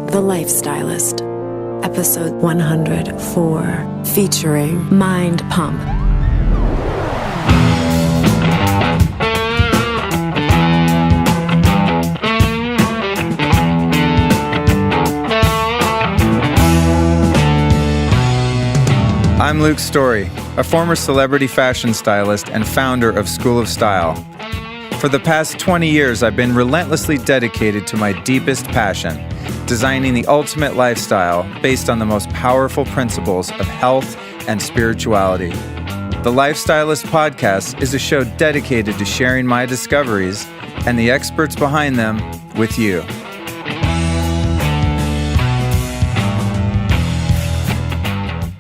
The Lifestylist, episode 104, featuring MindPump. I'm Luke Storey, a former celebrity fashion stylist and founder of School of Style. For the past 20 years, I've been relentlessly dedicated to my deepest passion, designing the ultimate lifestyle based on the most powerful principles of health and spirituality. The Lifestylist podcast is a show dedicated to sharing my discoveries and the experts behind them with you.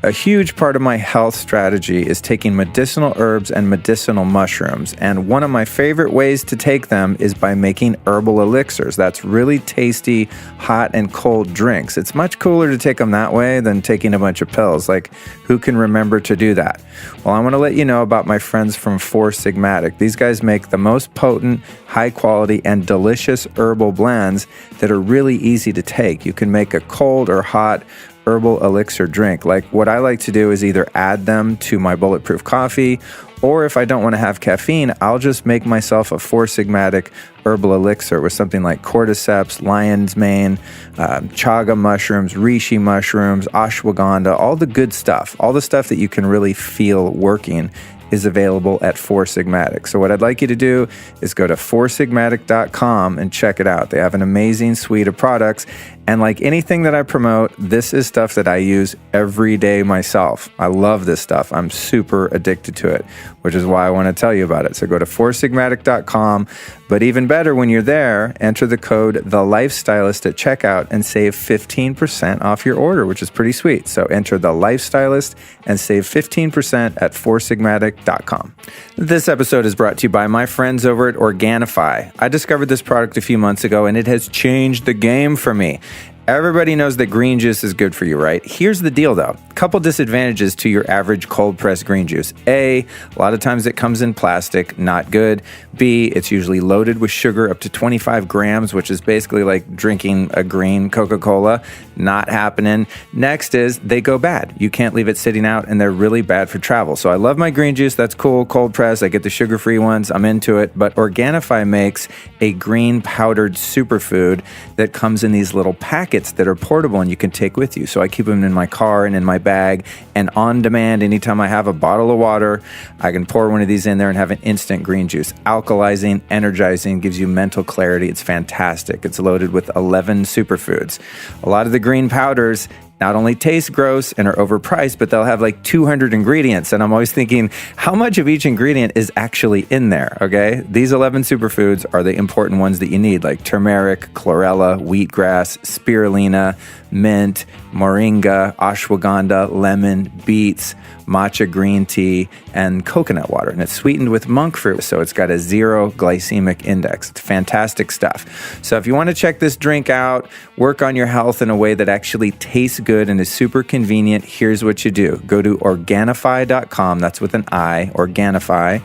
A huge part of my health strategy is taking medicinal herbs and medicinal mushrooms, and one of my favorite ways to take them is by making herbal elixirs. That's really tasty, hot and cold drinks. It's much cooler to take them that way than taking a bunch of pills. Like, who can remember to do that? Well, I want to let you know about my friends from Four Sigmatic. These guys make the most potent, high quality, and delicious herbal blends that are really easy to take. You can make a cold or hot herbal elixir drink. Like, what I like to do is either add them to my bulletproof coffee, or if I don't want to have caffeine, I'll just make myself a Four Sigmatic herbal elixir with something like cordyceps, lion's mane, chaga mushrooms, reishi mushrooms, ashwagandha, all the good stuff, all the stuff that you can really feel working is available at Four Sigmatic. So what I'd like you to do is go to foursigmatic.com and check it out. They have an amazing suite of products. And like anything that I promote, this is stuff that I use every day myself. I love this stuff. I'm super addicted to it, which is why I want to tell you about it. So go to foursigmatic.com. But even better, when you're there, enter the code THELIFESTYLIST at checkout and save 15% off your order, which is pretty sweet. So enter The Lifestylist and save 15% at foursigmatic.com. This episode is brought to you by my friends over at Organifi. I discovered this product a few months ago, and it has changed the game for me. Everybody knows that green juice is good for you, right? Here's the deal, though. A couple disadvantages to your average cold-pressed green juice. A lot of times it comes in plastic, not good. B, it's usually loaded with sugar up to 25 grams, which is basically like drinking a green Coca-Cola. Not happening. Next is they go bad. You can't leave it sitting out, and they're really bad for travel. So I love my green juice. That's cool. Cold press. I get the sugar-free ones. I'm into it. But Organifi makes a green powdered superfood that comes in these little packets that are portable and you can take with you. So I keep them in my car and in my bag, and on demand, anytime I have a bottle of water, I can pour one of these in there and have an instant green juice. Alkalizing, energizing, gives you mental clarity. It's fantastic. It's loaded with 11 superfoods. A lot of the green powders not only taste gross and are overpriced, but they'll have like 200 ingredients. And I'm always thinking, how much of each ingredient is actually in there, okay? These 11 superfoods are the important ones that you need, like turmeric, chlorella, wheatgrass, spirulina, mint, moringa, ashwagandha, lemon, beets, matcha green tea, and coconut water. And it's sweetened with monk fruit, so it's got a 0 glycemic index. It's fantastic stuff. So if you want to check this drink out, work on your health in a way that actually tastes good and is super convenient, here's what you do. Go to Organifi.com, that's with an I, Organifi.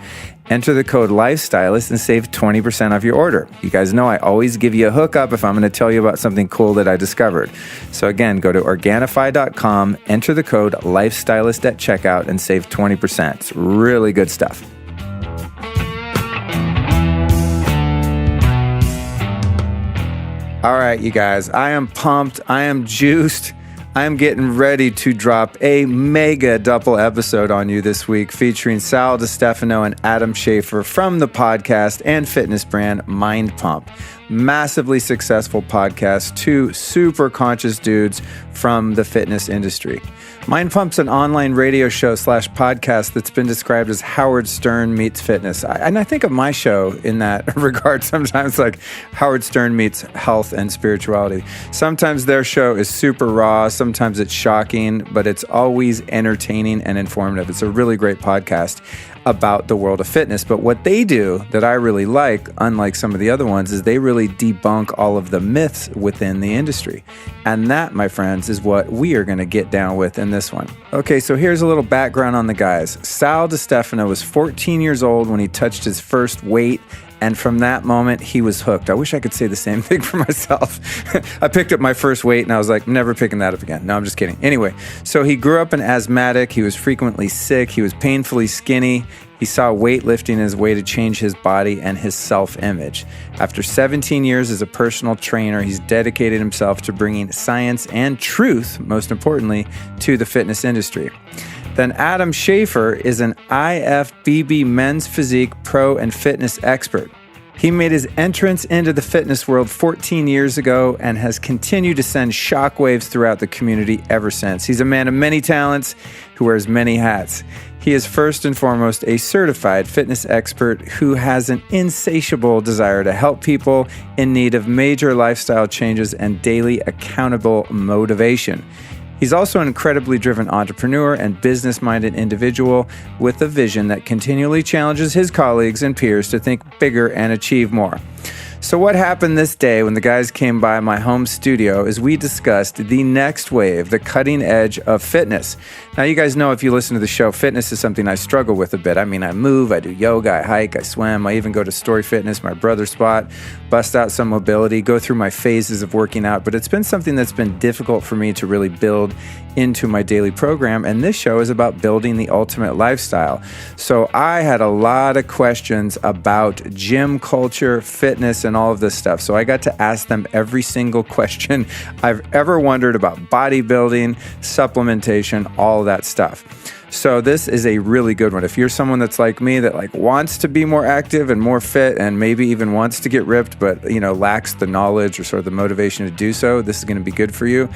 Enter the code LIFESTYLIST and save 20% off your order. You guys know I always give you a hookup if I'm going to tell you about something cool that I discovered. So again, go to Organifi.com, enter the code LIFESTYLIST at checkout and save 20%. It's really good stuff. All right, you guys, I am pumped. I am juiced. I am getting ready to drop a mega double episode on you this week featuring Sal Stefano and Adam Schafer from the podcast and fitness brand MindPump. Massively successful podcast, two super conscious dudes from the fitness industry. MindPump's an online radio show / podcast that's been described as Howard Stern meets fitness. And I think of my show in that regard sometimes, like Howard Stern meets health and spirituality. Sometimes their show is super raw, sometimes it's shocking, but it's always entertaining and informative. It's a really great podcast about the world of fitness. But what they do that I really like, unlike some of the other ones, is they really debunk all of the myths within the industry. And that, my friends, is what we are going to get down with in this one. Okay, so here's a little background on the guys. Sal Stefano was 14 years old when he touched his first weight And from that moment, he was hooked. I wish I could say the same thing for myself. I picked up my first weight and I was like, never picking that up again. No, I'm just kidding. Anyway, so he grew up an asthmatic. He was frequently sick. He was painfully skinny. He saw weightlifting as a way to change his body and his self-image. After 17 years as a personal trainer, he's dedicated himself to bringing science and truth, most importantly, to the fitness industry. Then Adam Schafer is an IFBB men's physique pro and fitness expert. He made his entrance into the fitness world 14 years ago and has continued to send shockwaves throughout the community ever since. He's a man of many talents who wears many hats. He is first and foremost a certified fitness expert who has an insatiable desire to help people in need of major lifestyle changes and daily accountable motivation. He's also an incredibly driven entrepreneur and business-minded individual with a vision that continually challenges his colleagues and peers to think bigger and achieve more. So what happened this day when the guys came by my home studio is we discussed the next wave, the cutting edge of fitness. Now, you guys know if you listen to the show, fitness is something I struggle with a bit. I mean, I move, I do yoga, I hike, I swim, I even go to Storey Fitness, my brother's spot, bust out some mobility, go through my phases of working out. But it's been something that's been difficult for me to really build into my daily program. And this show is about building the ultimate lifestyle. So I had a lot of questions about gym culture, fitness, and all of this stuff. So I got to ask them every single question I've ever wondered about bodybuilding, supplementation, all that stuff. So this is a really good one. If you're someone that's like me that wants to be more active and more fit and maybe even wants to get ripped, but lacks the knowledge or sort of the motivation to do so, this is going to be good for you.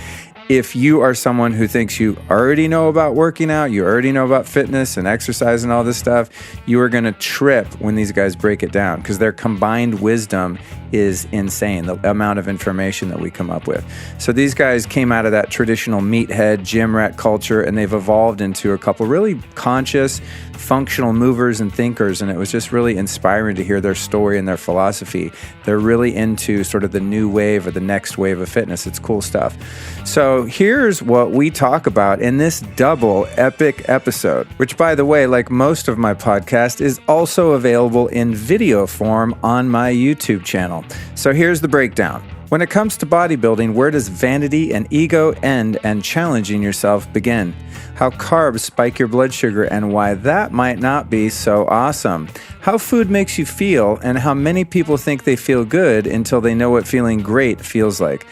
If you are someone who thinks you already know about working out, you already know about fitness and exercise and all this stuff, you are going to trip when these guys break it down because their combined wisdom is insane, the amount of information that we come up with. So these guys came out of that traditional meathead gym rat culture and they've evolved into a couple really conscious, functional movers and thinkers, and it was just really inspiring to hear their story and their philosophy. They're really into sort of the new wave or the next wave of fitness. It's cool stuff. So here's what we talk about in this double epic episode, which, by the way, like most of my podcast, is also available in video form on my YouTube channel. So here's the breakdown. When it comes to bodybuilding, where does vanity and ego end and challenging yourself begin? How carbs spike your blood sugar and why that might not be so awesome. How food makes you feel and how many people think they feel good until they know what feeling great feels like.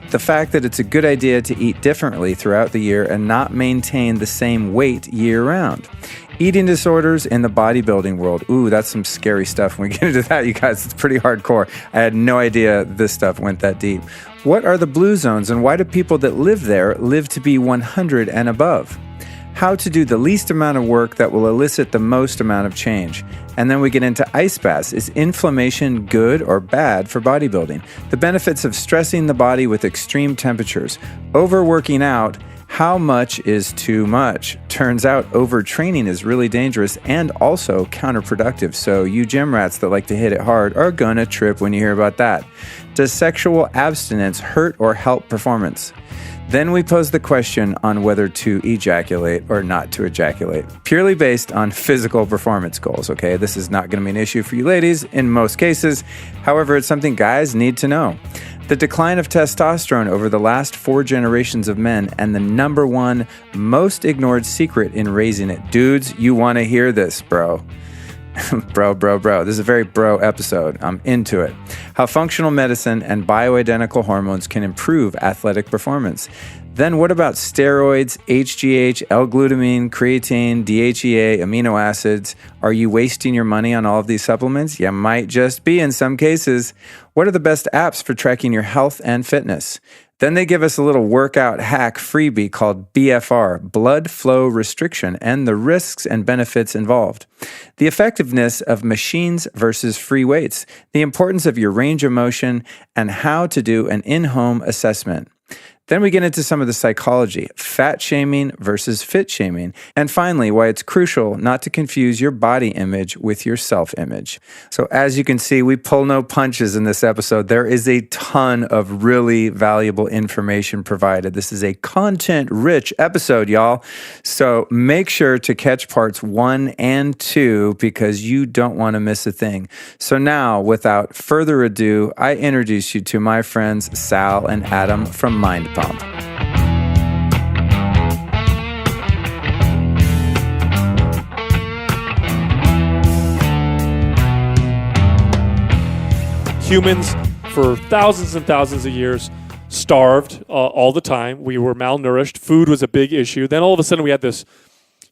The fact that it's a good idea to eat differently throughout the year and not maintain the same weight year-round. Eating disorders in the bodybuilding world. Ooh, that's some scary stuff. When we get into that, you guys, it's pretty hardcore. I had no idea this stuff went that deep. What are the blue zones and why do people that live there live to be 100 and above? How to do the least amount of work that will elicit the most amount of change. And then we get into ice baths. Is inflammation good or bad for bodybuilding? The benefits of stressing the body with extreme temperatures. Overworking out. How much is too much? Turns out overtraining is really dangerous and also counterproductive. So you gym rats that like to hit it hard are gonna trip when you hear about that. Does sexual abstinence hurt or help performance? Then we pose the question on whether to ejaculate or not to ejaculate, purely based on physical performance goals, okay? This is not going to be an issue for you ladies in most cases. However, it's something guys need to know. The decline of testosterone over the last 4 generations of men and the number one most ignored secret in raising it. Dudes, you want to hear this, bro. Bro. This is a very bro episode. I'm into it. How functional medicine and bioidentical hormones can improve athletic performance. Then what about steroids, HGH, L-Glutamine, Creatine, DHEA, amino acids? Are you wasting your money on all of these supplements? You might just be in some cases. What are the best apps for tracking your health and fitness? Then they give us a little workout hack freebie called BFR, blood flow restriction, and the risks and benefits involved. The effectiveness of machines versus free weights, the importance of your range of motion, and how to do an in-home assessment. Then we get into some of the psychology, fat shaming versus fit shaming. And finally, why it's crucial not to confuse your body image with your self-image. So as you can see, we pull no punches in this episode. There is a ton of really valuable information provided. This is a content-rich episode, y'all. So make sure to catch parts 1 and 2 because you don't want to miss a thing. So now, without further ado, I introduce you to my friends Sal and Adam from MindPump. Humans, for thousands and thousands of years, starved all the time. We were malnourished. Food was a big issue. Then all of a sudden we had this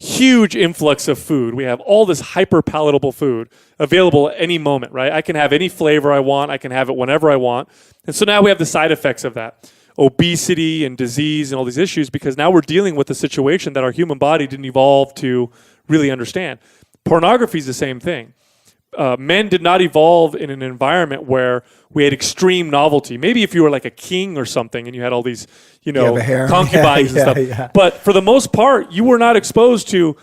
huge influx of food. We have all this hyper-palatable food available at any moment, right? I can have any flavor I want. I can have it whenever I want. And so now we have the side effects of that. Obesity and disease and all these issues because now we're dealing with a situation that our human body didn't evolve to really understand. Pornography is the same thing. Men did not evolve in an environment where we had extreme novelty. Maybe if you were like a king or something and you had all these, concubines and stuff. Yeah. But for the most part, you were not exposed to,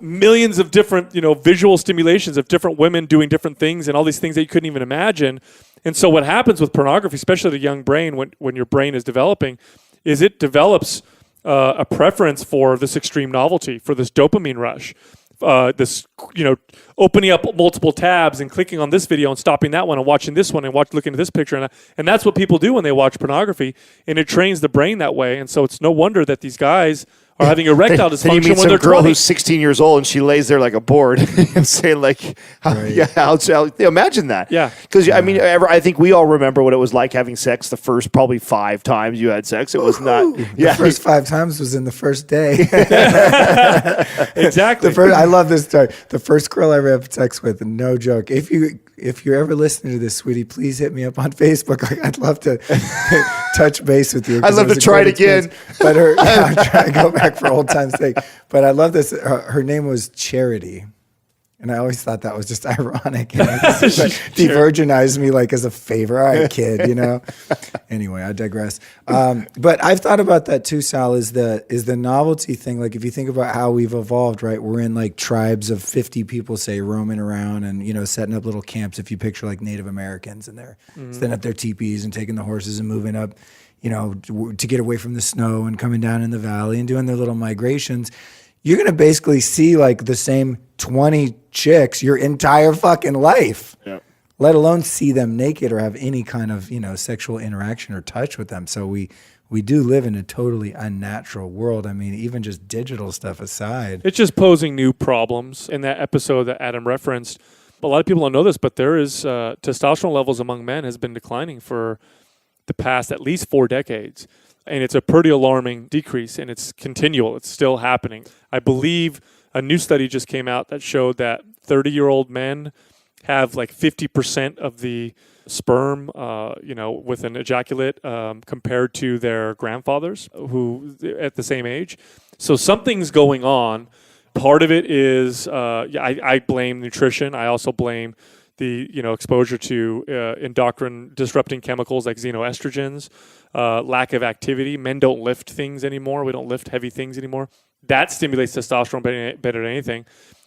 millions of different, visual stimulations of different women doing different things and all these things that you couldn't even imagine. And so what happens with pornography, especially the young brain, when your brain is developing, is it develops a preference for this extreme novelty, for this dopamine rush. This, opening up multiple tabs and clicking on this video and stopping that one and watching this one and looking at this picture. And that's what people do when they watch pornography. And it trains the brain that way. And so it's no wonder that these guys are having erectile dysfunction when they're 20. Girl who's 16 years old and she lays there like a board and saying like, imagine that. Yeah. Because I think we all remember what it was like having sex the first probably 5 times you had sex. It was not. The first 5 times was in the first day. Exactly. I love this story. The first girl I ever had sex with, no joke. If you're ever listening to this, sweetie, please hit me up on Facebook. I'd love to touch base with you. I'd love to try it again. But I'm trying to go back for old time's sake. But I love this. Her name was Charity. And I always thought that was just ironic. De-virginized me like as a favor. All right, kid, Anyway, I digress. But I've thought about that too, Sal, is the novelty thing. Like if you think about how we've evolved, right? We're in like tribes of 50 people, say, roaming around and, setting up little camps. If you picture like Native Americans and they're setting up their teepees and taking the horses and moving up, to get away from the snow and coming down in the valley and doing their little migrations. You're going to basically see like the same 20 chicks your entire fucking life, let alone see them naked or have any kind of, sexual interaction or touch with them. So we do live in a totally unnatural world. I mean, even just digital stuff aside. It's just posing new problems. In that episode that Adam referenced, a lot of people don't know this, but there is testosterone levels among men has been declining for the past at least 4 decades. And it's a pretty alarming decrease, and it's continual. It's still happening. I believe a new study just came out that showed that 30-year-old men have like 50% of the sperm, with an ejaculate compared to their grandfathers who at the same age. So something's going on. Part of it is, I blame nutrition. I also blame the exposure to endocrine disrupting chemicals like xenoestrogens, lack of activity. Men don't lift things anymore. We don't lift heavy things anymore. That stimulates testosterone better than anything.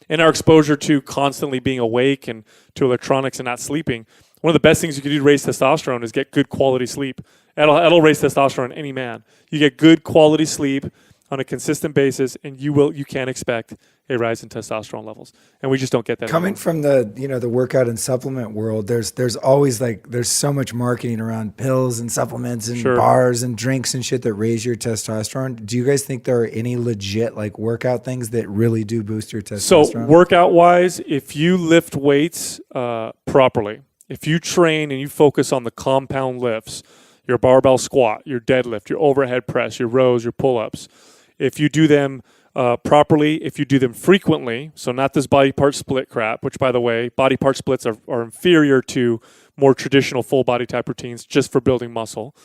And our exposure to constantly being awake and to electronics and not sleeping. One of the best things you can do to raise testosterone is get good quality sleep. That'll raise testosterone in any man. You get good quality sleep on a consistent basis, and you can expect a rise in testosterone levels, and we just don't get that. Coming from the workout and supplement world, there's always there's so much marketing around pills and supplements and bars and drinks and shit that raise your testosterone. Do you guys think there are any legit workout things that really do boost your testosterone? So workout wise, if you lift weights properly, if you train and you focus on the compound lifts, your barbell squat, your deadlift, your overhead press, your rows, your pull-ups, if you do them properly, if you do them frequently, so not this body part split crap, which by the way, body part splits are inferior to more traditional full body type routines just for building muscle.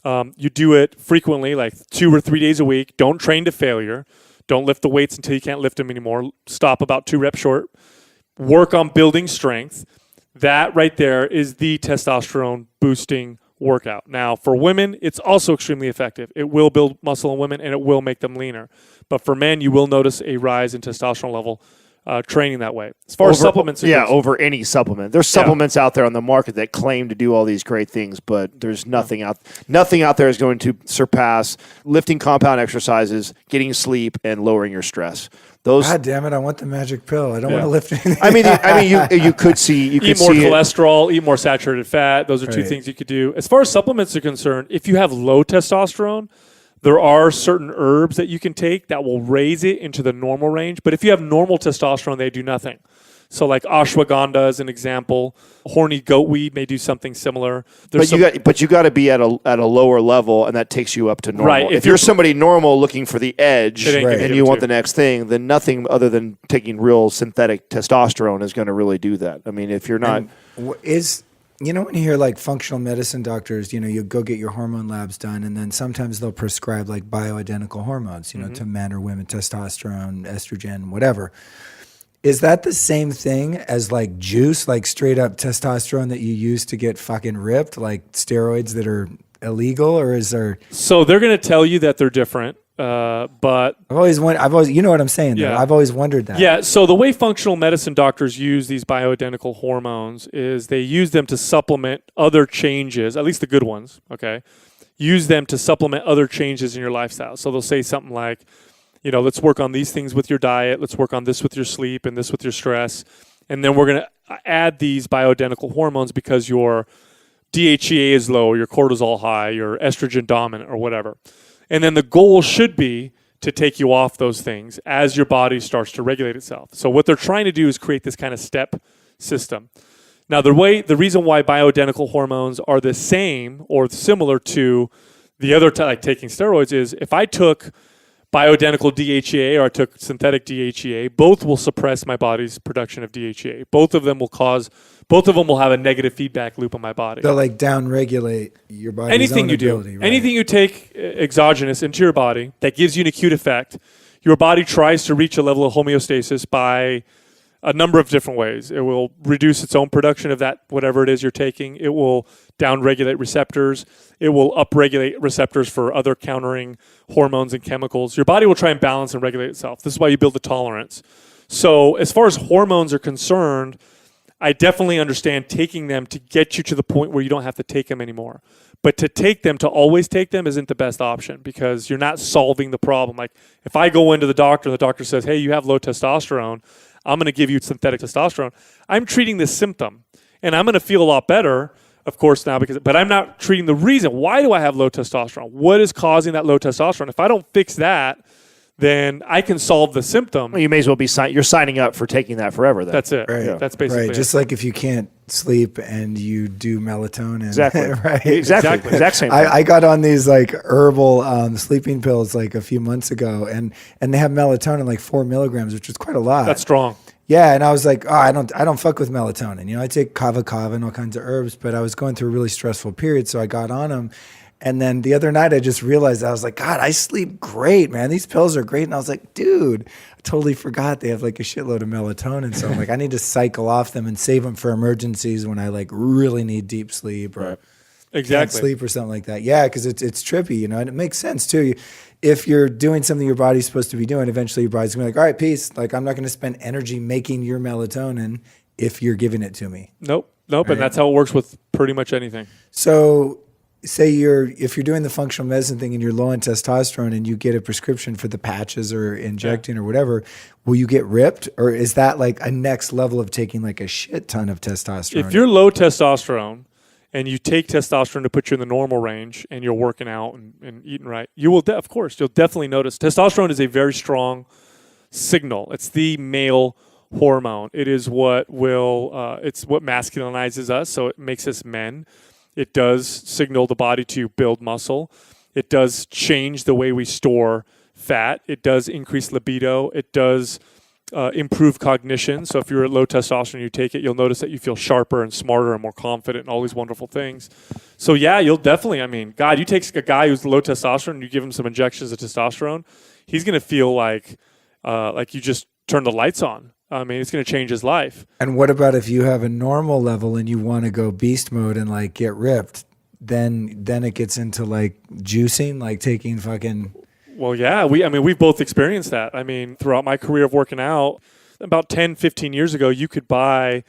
You do it frequently, like 2 or 3 days a week. Don't train to failure. Don't lift the weights until you can't lift them anymore. Stop about 2 reps short. Work on building strength. That right there is the testosterone boosting workout. Now, for women, it's also extremely effective. It will build muscle in women, and it will make them leaner. But for men, you will notice a rise in testosterone level training that way. As far as supplements, over any supplement. There's supplements out there on the market that claim to do all these great things, but there's nothing out there is going to surpass lifting compound exercises, getting sleep, and lowering your stress. God damn it! I want the magic pill. I don't want to lift anything. I mean, you could see eat more cholesterol, eat more saturated fat. Those are two things you could do. As far as supplements are concerned, if you have low testosterone, there are certain herbs that you can take that will raise it into the normal range. But if you have normal testosterone, they do nothing. So like ashwagandha is an example. Horny goatweed may do something similar. But you got to be at a lower level, and that takes you up to normal. Right. If you're somebody normal looking for the edge and you want the next thing, then nothing other than taking real synthetic testosterone is going to really do that. I mean, if you're not... When you hear like functional medicine doctors, you go get your hormone labs done, and then sometimes they'll prescribe like bioidentical hormones, to men or women, testosterone, estrogen, whatever. Is that the same thing as like juice, like straight up testosterone that you use to get fucking ripped, like steroids that are illegal, or is there? So they're going to tell you that they're different, but I've always, you know what I'm saying? Yeah. I've always wondered that. Yeah. So the way functional medicine doctors use these bioidentical hormones is they use them to supplement other changes, at least the good ones. Okay, use them to supplement other changes in your lifestyle. So they'll say something like, let's work on these things with your diet. Let's work on this with your sleep and this with your stress. And then we're going to add these bioidentical hormones because your DHEA is low, your cortisol high, your estrogen dominant or whatever. And then the goal should be to take you off those things as your body starts to regulate itself. So what they're trying to do is create this kind of step system. Now, the reason why bioidentical hormones are the same or similar to the other like taking steroids is if I took bioidentical DHEA or I took synthetic DHEA, both will suppress my body's production of DHEA. Both of them will have a negative feedback loop on my body. They'll like downregulate your body's anything own you ability, do. right? Anything you take exogenous into your body that gives you an acute effect, your body tries to reach a level of homeostasis by a number of different ways. It will reduce its own production of that, whatever it is you're taking. It will downregulate receptors. It will upregulate receptors for other countering hormones and chemicals. Your body will try and balance and regulate itself. This is why you build the tolerance. So as far as hormones are concerned, I definitely understand taking them to get you to the point where you don't have to take them anymore. But to always take them isn't the best option because you're not solving the problem. Like if I go into the doctor and the doctor says, hey, you have low testosterone, I'm going to give you synthetic testosterone. I'm treating the symptom, and I'm going to feel a lot better, of course, now but I'm not treating the reason. Why do I have low testosterone? What is causing that low testosterone? If I don't fix that, then I can solve the symptom. Well, you may as well be you're signing up for taking that forever. Then. That's it. Right. Yeah. That's basically it. Just like if you can't sleep and you do melatonin. Exactly. Right. Exactly. Exact same thing. I got on these like herbal sleeping pills like a few months ago, and they have melatonin like 4 milligrams, which is quite a lot. That's strong. Yeah, and I was like, I don't fuck with melatonin. I take kava and all kinds of herbs, but I was going through a really stressful period, so I got on them. And then the other night, I just realized, I was like, God, I sleep great, man. These pills are great. And I was like, dude, I totally forgot they have like a shitload of melatonin. So I'm like, I need to cycle off them and save them for emergencies when I like really need deep sleep or can't sleep or something like that. Yeah, because it's trippy, and it makes sense too. If you're doing something your body's supposed to be doing, eventually your body's gonna be like, all right, peace. Like I'm not gonna spend energy making your melatonin if you're giving it to me. Nope. Right? And that's how it works with pretty much anything. So say if you're doing the functional medicine thing and you're low on testosterone and you get a prescription for the patches or injecting or whatever, will you get ripped? Or is that like a next level of taking like a shit ton of testosterone? If you're low testosterone and you take testosterone to put you in the normal range and you're working out and eating right, you will, of course, you'll definitely notice. Testosterone is a very strong signal. It's the male hormone. It is what it's what masculinizes us, so it makes us men. It does signal the body to build muscle. It does change the way we store fat. It does increase libido. It does improve cognition. So if you're at low testosterone, you take it, you'll notice that you feel sharper and smarter and more confident and all these wonderful things. So yeah, you'll definitely, God, you take a guy who's low testosterone and you give him some injections of testosterone, he's going to feel like you just turned the lights on. It's going to change his life. And what about if you have a normal level and you want to go beast mode and like get ripped? then it gets into like juicing, like taking fucking. Well, yeah, we've both experienced that. I mean, throughout my career of working out, about 10, 15 years ago, you could buy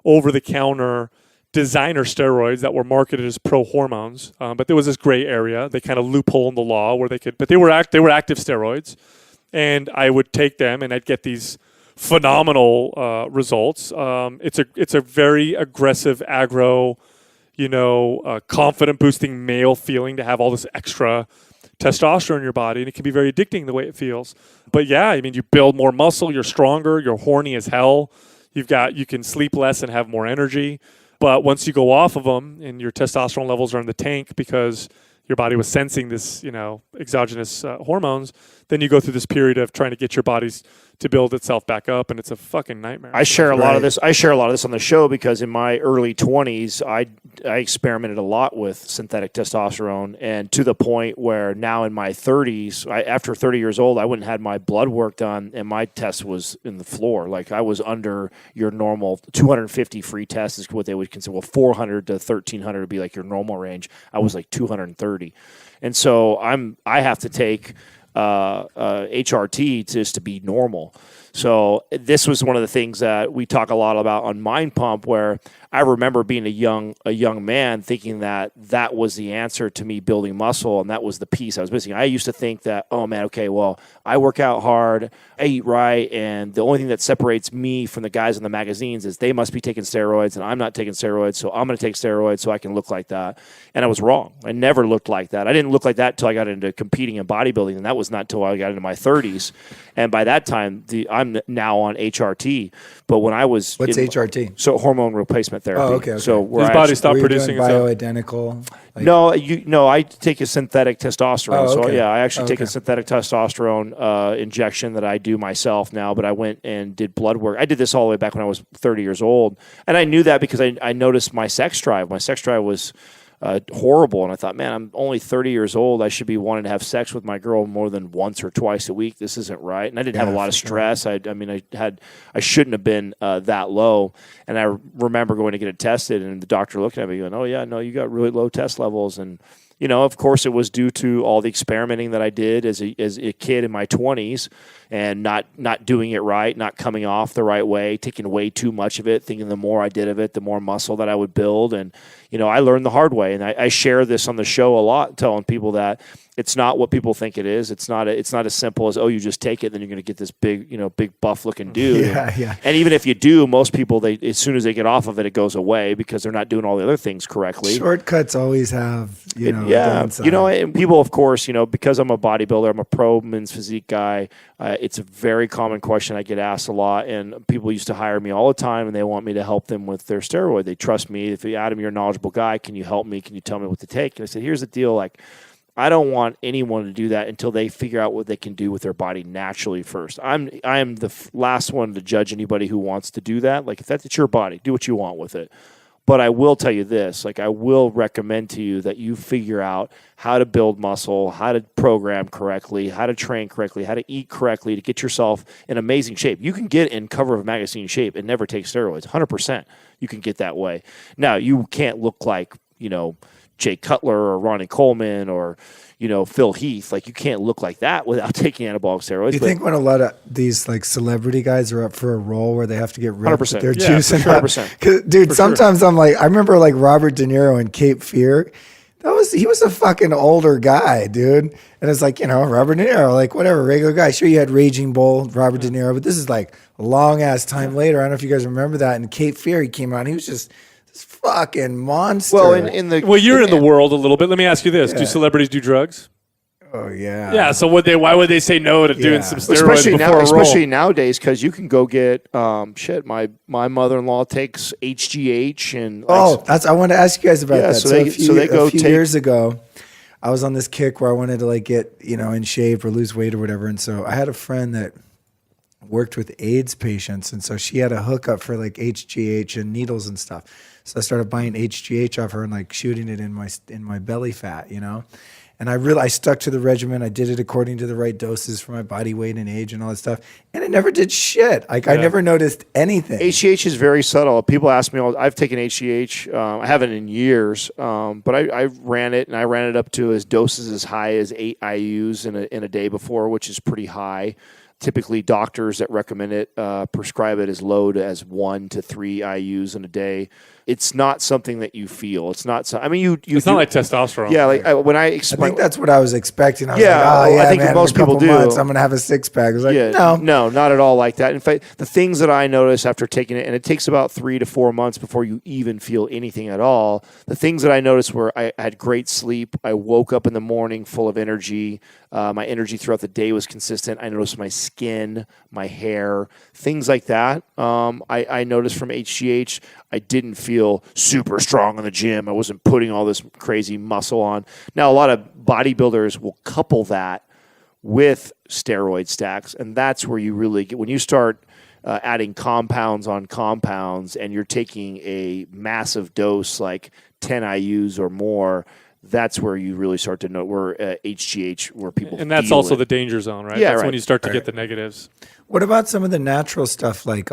over-the-counter designer steroids that were marketed as pro hormones, but there was this gray area. They kind of loophole in the law where but they were active steroids, and I would take them and I'd get these phenomenal results. It's a very aggressive aggro, confident boosting male feeling to have all this extra testosterone in your body, and it can be very addicting the way it feels. But yeah, I mean, you build more muscle, you're stronger, you're horny as hell. You can sleep less and have more energy. But once you go off of them and your testosterone levels are in the tank because your body was sensing this, exogenous hormones, then you go through this period of trying to get your bodies to build itself back up, and it's a fucking nightmare. I share a lot of this on the show because in my early 20s, I experimented a lot with synthetic testosterone, and to the point where now in my 30s, after 30 years old, I went and had my blood work done, and my test was in the floor. Like I was under your normal 250 free tests is what they would consider. Well, 400 to 1,300 would be like your normal range. I was like 230, and so I have to take HRT just to be normal. So this was one of the things that we talk a lot about on MindPump, where I remember being a young man thinking that was the answer to me building muscle, and that was the piece I was missing. I used to think that, oh man, okay, well, I work out hard, I eat right, and the only thing that separates me from the guys in the magazines is they must be taking steroids, and I'm not taking steroids, so I'm going to take steroids so I can look like that. And I was wrong. I never looked like that. I didn't look like that until I got into competing in bodybuilding, and that was not until I got into my 30s. And by that time, I'm now on HRT. But when I was... What's HRT? So hormone replacement therapy. Oh, okay. So his body stopped producing bioidentical. No, I take a synthetic testosterone. Oh, okay. So yeah, I actually take a synthetic testosterone injection that I do myself now. But I went and did blood work. I did this all the way back when I was 30 years old, and I knew that because I noticed my sex drive. My sex drive was horrible, and I thought, man, I'm only 30 years old. I should be wanting to have sex with my girl more than once or twice a week. This isn't right. And I didn't have a lot of stress. I shouldn't have been that low. And I remember going to get it tested, and the doctor looking at me going, oh yeah, no, you got really low test levels. And of course, it was due to all the experimenting that I did as a kid in my 20s, and not doing it right, not coming off the right way, taking way too much of it, thinking the more I did of it, the more muscle that I would build. And I learned the hard way, and I share this on the show a lot, telling people that it's not what people think it is. It's not as simple as, oh, you just take it, then you're going to get this big buff looking dude. Yeah. And even if you do, most people, as soon as they get off of it, it goes away because they're not doing all the other things correctly. Shortcuts always have, and people, of course, because I'm a bodybuilder, I'm a pro men's physique guy. It's a very common question I get asked a lot, and people used to hire me all the time, and they want me to help them with their steroid. They trust me. If Adam, you're a knowledgeable guy, can you help me? Can you tell me what to take? And I said, here's the deal, I don't want anyone to do that until they figure out what they can do with their body naturally first. I am the last one to judge anybody who wants to do that. If that's your body, do what you want with it. But I will tell you this, I will recommend to you that you figure out how to build muscle, how to program correctly, how to train correctly, how to eat correctly to get yourself in amazing shape. You can get in cover of magazine shape and never take steroids. 100% you can get that way. Now, you can't look like, Jay Cutler or Ronnie Coleman or, Phil Heath. You can't look like that without taking anabolic steroids. You think when a lot of these celebrity guys are up for a role where they have to get ripped, 100%. they're Yeah, juicing for sure, up? 'Cause, dude, For sometimes I'm I remember Robert De Niro in Cape Fear. He was a fucking older guy, dude. And it's Robert De Niro, whatever, regular guy. Sure, you had Raging Bull, Robert De Niro, but this is a long ass time later. I don't know if you guys remember that. In Cape Fear, he came out and he was just this fucking monster. Well, you're in the world a little bit. Let me ask you this: do celebrities do drugs? Oh yeah. Yeah. So why would they say no to doing some steroids before a role? Especially nowadays, because you can go get My mother-in-law takes HGH and. I wanted to ask you guys about that. So a few years ago, I was on this kick where I wanted to get in shape or lose weight or whatever, and so I had a friend that worked with AIDS patients, and so she had a hookup for HGH and needles and stuff. So I started buying HGH off her and like shooting it in my belly fat, you know? And I stuck to the regimen. I did it according to the right doses for my body weight and age and all that stuff. And it never did shit. Like I never noticed anything. HGH is very subtle. People ask me, I've taken HGH. I haven't in years, but I ran it, and I ran it up to doses as high as 8 IUs in a day before, which is pretty high. Typically, doctors that recommend it prescribe it as low as 1 to 3 IUs in a day. It's not something that you feel. It's not. I mean, It's not like testosterone. Yeah, like when I explain. I think that's what I was expecting. I was I think man, most people do. Months, I'm gonna have a 6-pack. It's like, no, not at all like that. In fact, the things that I notice after taking it, and it takes about 3 to 4 months before you even feel anything at all. The things that I noticed were I had great sleep. I woke up in the morning full of energy. My energy throughout the day was consistent. I noticed my skin, my hair, things like that. I noticed from HGH, I didn't feel super strong in the gym. I wasn't putting all this crazy muscle on. Now, a lot of bodybuilders will couple that with steroid stacks, and that's where you really get, when you start adding compounds on compounds and you're taking a massive dose like 10 IUs or more, that's where you really start to know where HGH, where people and that's feel also it. the danger zone, right? Yeah, that's right. when you start to get the negatives. What about some of the natural stuff like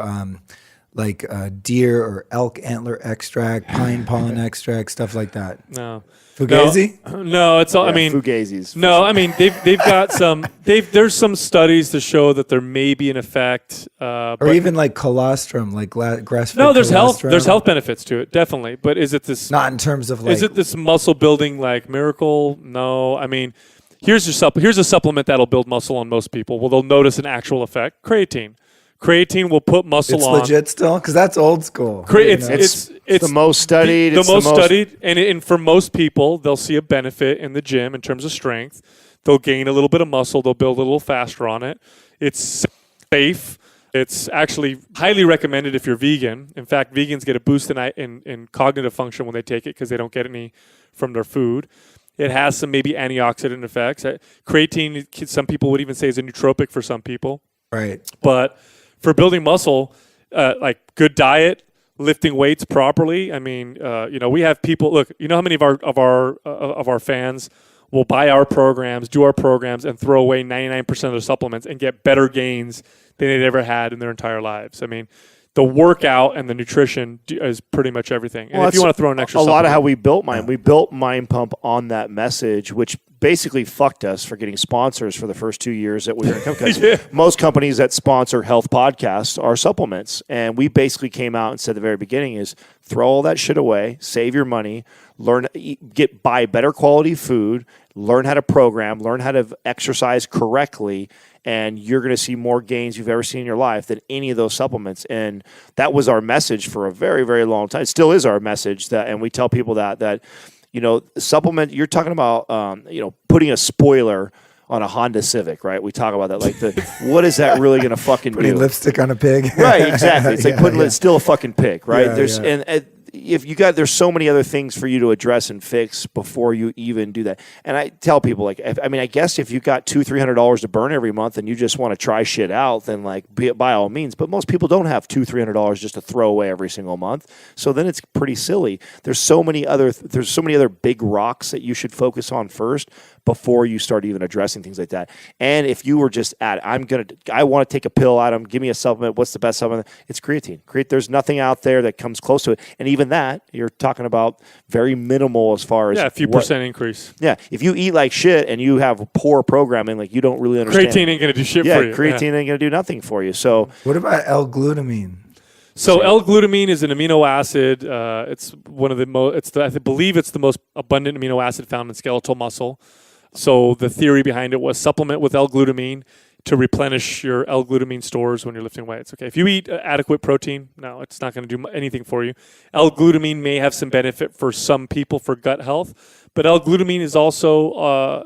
deer or elk antler extract, pine pollen extract, stuff like that? No. Fugazi? No, it's all. Yeah, I mean, Fugazis. No, I mean they've got some. There's some studies to show that there may be an effect, or even like colostrum, like grass-fed. No, there's colostrum. health benefits to it, definitely. But is it this? Not in terms of like. Is it this muscle building like miracle? No, I mean, here's a supplement that'll build muscle on most people. Well, they'll notice an actual effect. Creatine. Creatine will put muscle on. It's legit still? Because that's old school. It's the most studied. The most studied. And for most people, they'll see a benefit in the gym in terms of strength. They'll gain a little bit of muscle. They'll build a little faster on it. It's safe. It's actually highly recommended if you're vegan. In fact, vegans get a boost in cognitive function when they take it because they don't get any from their food. It has some maybe antioxidant effects. Creatine, some people would even say, is a nootropic for some people. Right. But for building muscle, like good diet, lifting weights properly. I mean, we have people. Look, you know how many of our fans will buy our programs, do our programs, and throw away 99% of their supplements and get better gains than they'd ever had in their entire lives. I mean, the workout and the nutrition is pretty much everything. And if you want to throw an extra, a lot of how we built we built MindPump on that message, which basically fucked us for getting sponsors for the first 2 years that we were in companies. Most companies that sponsor health podcasts are supplements, and we basically came out and said at the very beginning is throw all that shit away, save your money, buy better quality food, learn how to program, learn how to exercise correctly, and you're going to see more gains you've ever seen in your life than any of those supplements. And that was our message for a very, very long time. It still is our message, and we tell people that supplement, you're talking about, putting a spoiler on a Honda Civic, right? We talk about that. Like, what is that really going to fucking putting do? Lipstick on a pig. Right, exactly. It's like it's still a fucking pig, right? Yeah, And if you there's so many other things for you to address and fix before you even do that. And I tell people, like, I guess if you got $200-300 to burn every month and you just want to try shit out, then by all means. But most people don't have $200-300 just to throw away every single month. So then it's pretty silly. There's so many other big rocks that you should focus on first before you start even addressing things like that. And if you were just I want to take a pill, Adam, give me a supplement. What's the best supplement? It's creatine. There's nothing out there that comes close to it. And even that, you're talking about very minimal as far as a few percent increase. Yeah, if you eat like shit and you have poor programming, like you don't really understand. Creatine ain't going to do shit for you. Creatine ain't going to do nothing for you. So what about L-Glutamine? So L-Glutamine is an amino acid. It's one of the most. I believe it's the most abundant amino acid found in skeletal muscle. So the theory behind it was supplement with L-Glutamine to replenish your L-Glutamine stores when you're lifting weights. Okay, if you eat adequate protein, no, it's not going to do anything for you. L-Glutamine may have some benefit for some people for gut health, but L-Glutamine is also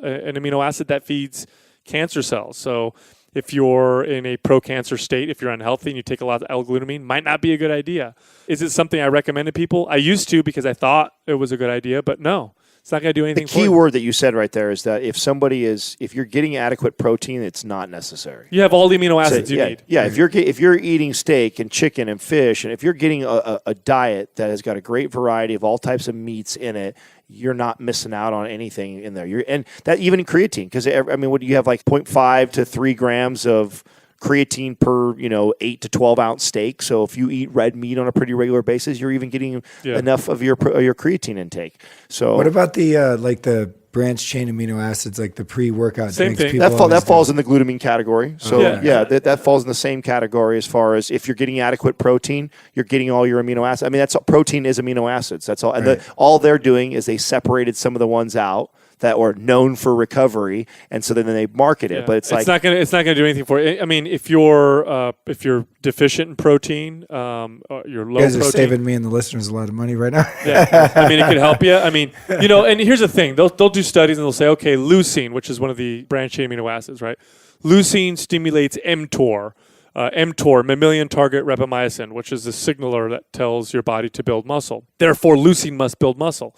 an amino acid that feeds cancer cells. So if you're in a pro-cancer state, if you're unhealthy and you take a lot of L-Glutamine, might not be a good idea. Is it something I recommend to people? I used to because I thought it was a good idea, but no. It's not going to do anything The for key you. word that you said right there is that if you're getting adequate protein, it's not necessary. You have all the amino acids So, you yeah, need. yeah. If you're eating steak and chicken and fish, and if you're getting a diet that has got a great variety of all types of meats in it, you're not missing out on anything in there. And that even in creatine, because what you have like 0.5 to 3 grams of creatine per 8 to 12 ounce steak. So if you eat red meat on a pretty regular basis, you're even getting enough of your creatine intake. So what about the like the branched chain amino acids, like the pre-workout Same drinks? thing. that falls in the glutamine category. So Yeah. that falls in the same category as far as if you're getting adequate protein, you're getting all your amino acids. I mean, protein is amino acids. That's all. And all they're doing is they separated some of the ones out that were known for recovery, and so then they market it. Yeah. But it's not gonna do anything for you. I mean, if you're deficient in protein, you're low You guys are protein. saving me and the listeners a lot of money right now. Yeah, I mean, it can help you. I mean, and here's the thing: they'll do studies and they'll say, okay, leucine, which is one of the branched chain amino acids, right? Leucine stimulates mTOR. mTOR, mammalian target rapamycin, which is the signaler that tells your body to build muscle. Therefore, leucine must build muscle.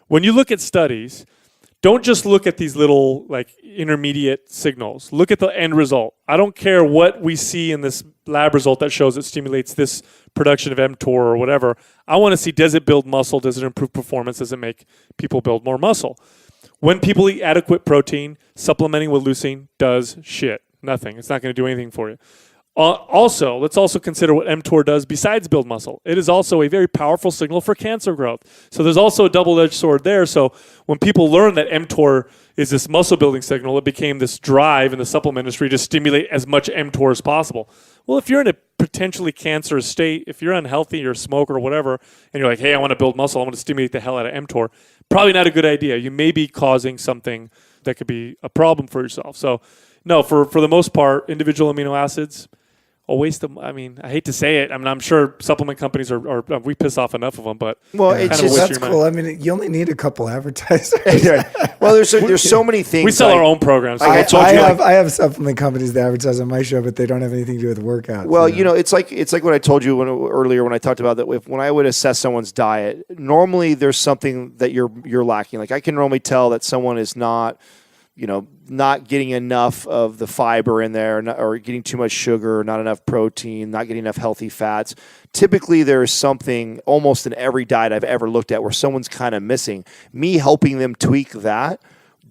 When you look at studies, don't just look at these little like intermediate signals. Look at the end result. I don't care what we see in this lab result that shows it stimulates this production of mTOR or whatever. I want to see, does it build muscle? Does it improve performance? Does it make people build more muscle? When people eat adequate protein, supplementing with leucine does shit. Nothing. It's not going to do anything for you. Also, let's also consider what mTOR does besides build muscle. It is also a very powerful signal for cancer growth. So there's also a double-edged sword there. So when people learn that mTOR is this muscle-building signal, it became this drive in the supplement industry to stimulate as much mTOR as possible. Well, if you're in a potentially cancerous state, if you're unhealthy, you're a smoker or whatever, and you're like, hey, I want to build muscle, I want to stimulate the hell out of mTOR, probably not a good idea. You may be causing something that could be a problem for yourself. So no, for the most part, individual amino acids, a waste of, I hate to say it. I'm sure supplement companies are we piss off enough of them, but it's just, that's cool. I mean, you only need a couple advertisers. well, there's so many things. We sell our own programs. I told you, I have supplement companies that advertise on my show, but they don't have anything to do with workouts. Well, it's like what I told you earlier when I talked about that. When I would assess someone's diet, normally there's something that you're lacking. Like I can normally tell that someone is not getting enough of the fiber in there, or getting too much sugar, not enough protein, not getting enough healthy fats. Typically, there is something almost in every diet I've ever looked at where someone's kind of missing. Me helping them tweak that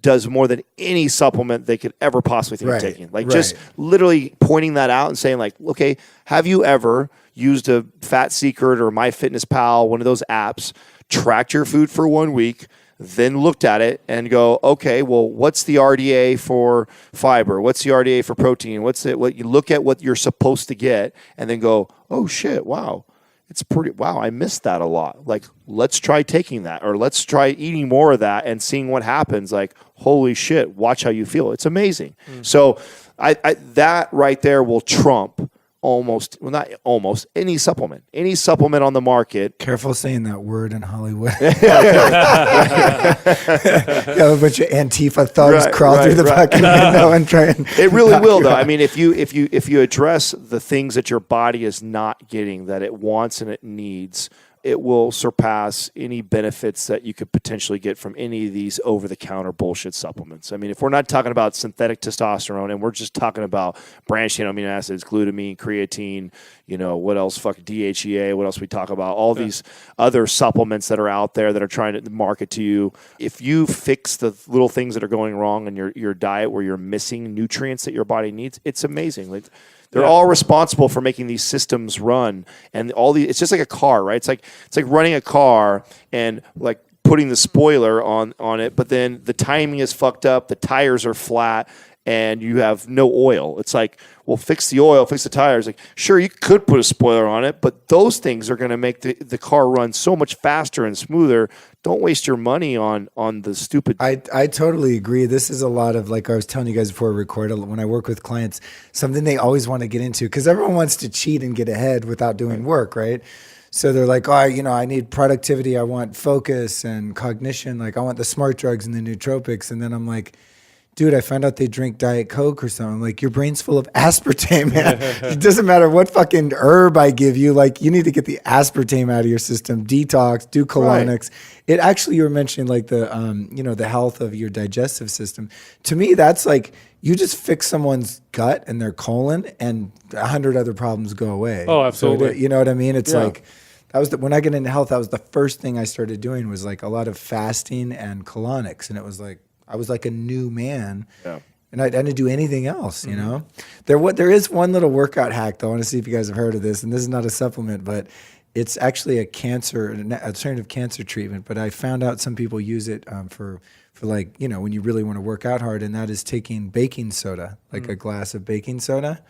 does more than any supplement they could ever possibly think of taking. Like just literally pointing that out and saying like, okay, have you ever used a Fat Secret or MyFitnessPal, one of those apps, tracked your food for 1 week, then looked at it and go, okay, well, what's the RDA for fiber? What's the RDA for protein? What you look at what you're supposed to get and then go, oh shit, wow, I missed that a lot. Like, let's try taking that, or let's try eating more of that and seeing what happens. Like, holy shit, watch how you feel. It's amazing. So I that right there will trump not almost any supplement on the market. Careful saying that word in Hollywood. You have a bunch of Antifa thugs crawl through the fucking window and try and. It really will, though. I mean, if you address the things that your body is not getting, that it wants and it needs, it will surpass any benefits that you could potentially get from any of these over-the-counter bullshit supplements. I mean, if we're not talking about synthetic testosterone and we're just talking about branched chain amino acids, glutamine, creatine, what else? DHEA, what else we talk about? All these other supplements that are out there that are trying to market to you. If you fix the little things that are going wrong in your diet where you're missing nutrients that your body needs, it's amazing. Like, they're all responsible for making these systems run, and it's just like a car, right? It's like running a car and like putting the spoiler on it, but then the timing is fucked up, the tires are flat, and you have no oil. It's like, well, fix the oil, fix the tires. Like, sure, you could put a spoiler on it, but those things are going to make the car run so much faster and smoother. Don't waste your money on the stupid. I totally agree. This is a lot of, like I was telling you guys before we recorded, when I work with clients, something they always want to get into, because everyone wants to cheat and get ahead without doing work, right? So they're like, I need productivity. I want focus and cognition. Like, I want the smart drugs and the nootropics. And then I'm like, dude, I found out they drink Diet Coke or something. Like, your brain's full of aspartame, man. It doesn't matter what fucking herb I give you. Like, you need to get the aspartame out of your system, detox, do colonics. Right. It actually, you were mentioning like the, the health of your digestive system. To me, that's like, you just fix someone's gut and their colon and 100 other problems go away. Oh, absolutely. So, you know what I mean? It's like, that was when I get into health, that was the first thing I started doing was like a lot of fasting and colonics. And it was like, I was like a new man, and I didn't do anything else, you know? There is one little workout hack, though. I want to see if you guys have heard of this, and this is not a supplement, but it's actually a alternative cancer treatment. But I found out some people use it for like, when you really want to work out hard, and that is taking baking soda, like a glass of baking soda.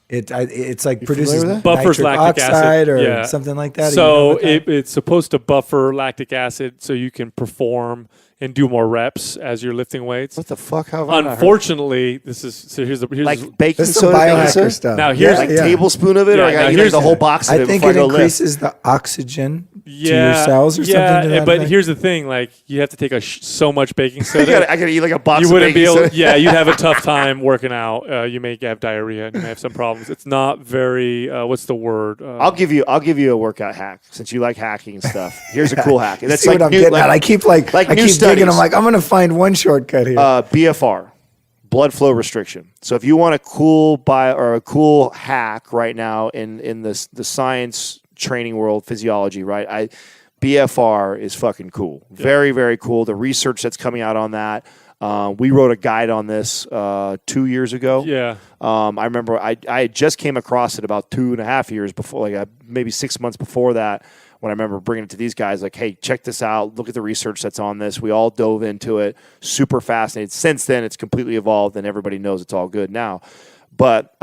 It's like produces buffers nitric lactic oxide acid or something like that. So it's supposed to buffer lactic acid so you can perform and do more reps as you're lifting weights. What the fuck? How have I not heard? Unfortunately, here's like baking this soda, biohacker stuff. Now here's a tablespoon of it, or I gotta eat the whole box of it. I think it increases the oxygen to your cells or something. Yeah, but here's the thing: like, you have to take so much baking soda. I gotta eat like a box. You of wouldn't be baking able. soda. Yeah, you'd have a tough time working out. You may have diarrhea. And you may have some problems. It's not very. What's the word? I'll give you a workout hack since you like hacking and stuff. Here's a cool hack. That's like what I'm getting at. I keep digging. I'm like, I'm gonna find one shortcut here. BFR, blood flow restriction. So if you want a cool hack right now in the science training world, physiology, right? BFR is fucking cool. Yeah. Very, very cool. The research that's coming out on that. We wrote a guide on this 2 years ago. Yeah. I remember I just came across it about 2.5 years before, like maybe 6 months before that, when I remember bringing it to these guys, like, hey, check this out. Look at the research that's on this. We all dove into it. Super fascinated. Since then, it's completely evolved, and everybody knows it's all good now. But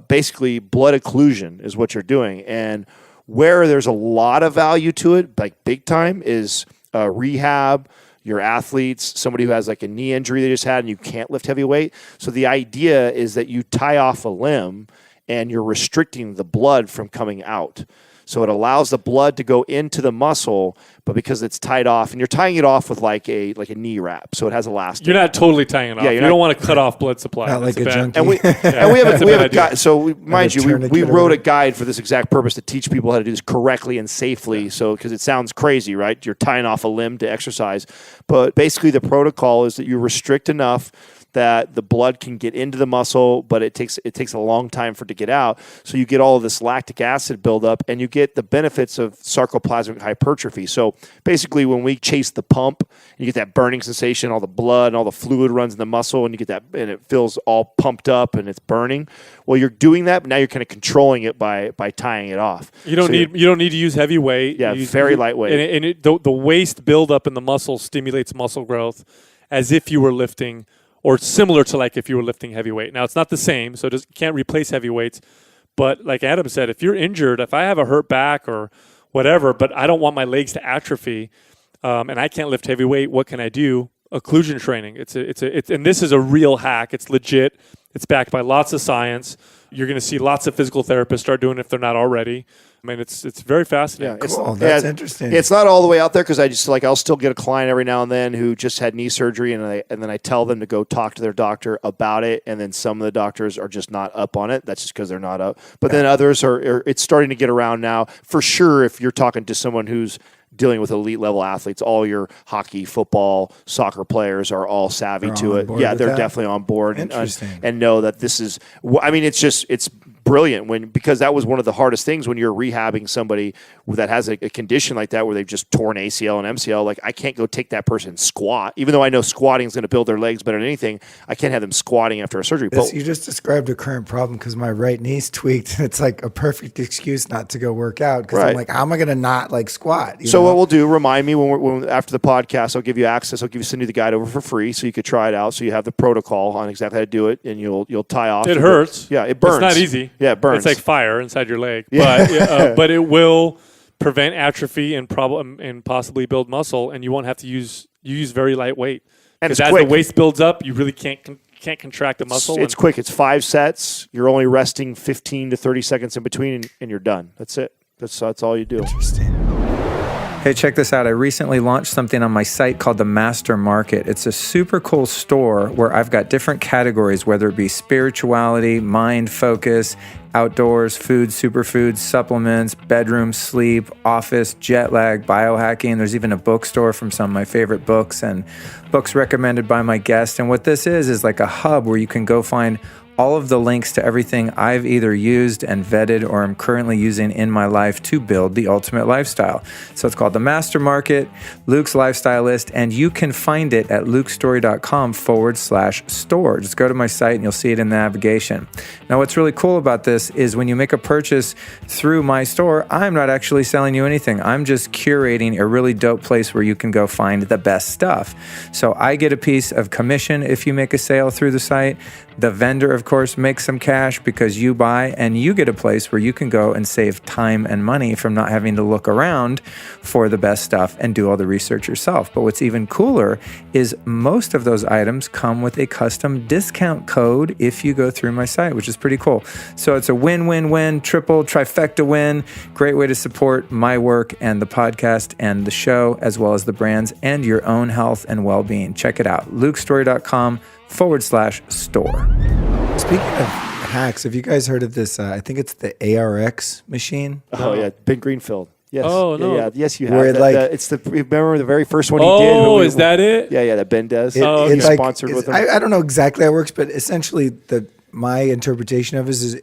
basically, blood occlusion is what you're doing. And where there's a lot of value to it, like big time, is rehab, your athletes, somebody who has like a knee injury they just had and you can't lift heavy weight. So the idea is that you tie off a limb and you're restricting the blood from coming out. So it allows the blood to go into the muscle, but because it's tied off, and you're tying it off with like a knee wrap, so it has elastic. You're not totally tying it off. You don't want to cut off blood supply. Not like a junkie. And we have a guide. So mind you, we wrote a guide for this exact purpose to teach people how to do this correctly and safely. So because it sounds crazy, right? You're tying off a limb to exercise, but basically the protocol is that you restrict enough that the blood can get into the muscle, but it takes a long time for it to get out. So you get all of this lactic acid buildup, and you get the benefits of sarcoplasmic hypertrophy. So basically, when we chase the pump, you get that burning sensation, all the blood and all the fluid runs in the muscle, and you get that, and it feels all pumped up and it's burning. Well, you're doing that, but now you're kind of controlling it by tying it off. You don't need to use heavy weight. Yeah, very lightweight. And the waste buildup in the muscle stimulates muscle growth, as if you were lifting. Or similar to like if you were lifting heavy weight. Now, it's not the same, so you can't replace heavy weights. But like Adam said, if you're injured, if I have a hurt back or whatever, but I don't want my legs to atrophy, and I can't lift heavy weight, what can I do? Occlusion training. And this is a real hack. It's legit. It's backed by lots of science. You're going to see lots of physical therapists start doing it if they're not already. I mean, it's very fascinating. Yeah, cool. That's interesting. It's not all the way out there because I'll still get a client every now and then who just had knee surgery, and then I tell them to go talk to their doctor about it, and then some of the doctors are just not up on it. That's just because they're not up. But then others are. It's starting to get around now. For sure, if you're talking to someone who's dealing with elite level athletes, all your hockey, football, soccer players are all savvy to it. Yeah, they're definitely on board and know that this is. I mean, it's brilliant because that was one of the hardest things when you're rehabbing somebody that has a condition like that where they've just torn ACL and MCL. Like, I can't go take that person squat, even though I know squatting is going to build their legs better than anything. I can't have them squatting after a surgery. You just described a current problem because my right knee's tweaked, and it's like a perfect excuse not to go work out because I'm like, how am I going to not like squat? So what we'll do, remind me when after the podcast, I'll give you access. I'll send you the guide over for free so you could try it out. So you have the protocol on exactly how to do it, and you'll tie off. It hurts. Yeah, it burns. It's not easy. Yeah, it burns. It's like fire inside your leg. Yeah. But it will prevent atrophy and possibly build muscle, and you won't have to use very light weight. And as the waist builds up, you really can't contract the muscle. It's quick. It's 5 sets. You're only resting 15 to 30 seconds in between, and you're done. That's it. That's all you do. Interesting. Hey, check this out. I recently launched something on my site called the Master Market. It's a super cool store where I've got different categories, whether it be spirituality, mind focus, outdoors, food, superfoods, supplements, bedroom, sleep, office, jet lag, biohacking. There's even a bookstore from some of my favorite books and books recommended by my guests. And what this is like a hub where you can go find all of the links to everything I've either used and vetted or am currently using in my life to build the ultimate lifestyle. So it's called the Master Market, Luke's Lifestyle List, and you can find it at lukestorey.com/store. Just go to my site and you'll see it in the navigation. Now, what's really cool about this is when you make a purchase through my store, I'm not actually selling you anything. I'm just curating a really dope place where you can go find the best stuff. So I get a piece of commission if you make a sale through the site. The vendor, of course, makes some cash because you buy, and you get a place where you can go and save time and money from not having to look around for the best stuff and do all the research yourself. But what's even cooler is most of those items come with a custom discount code if you go through my site, which is pretty cool. So it's a win-win-win, triple, trifecta win. Great way to support my work and the podcast and the show, as well as the brands and your own health and well-being. Check it out, lukestorey.com/store. Speaking of hacks, have you guys heard of this? I think it's the ARX machine. Oh, yeah. Ben Greenfield. Yes. Oh, no. Yeah. Yes, you have. Where it, remember the very first one he did? Oh, is that it? Yeah, that Ben does. It's He's sponsored with him. I don't know exactly how it works, but essentially my interpretation of it is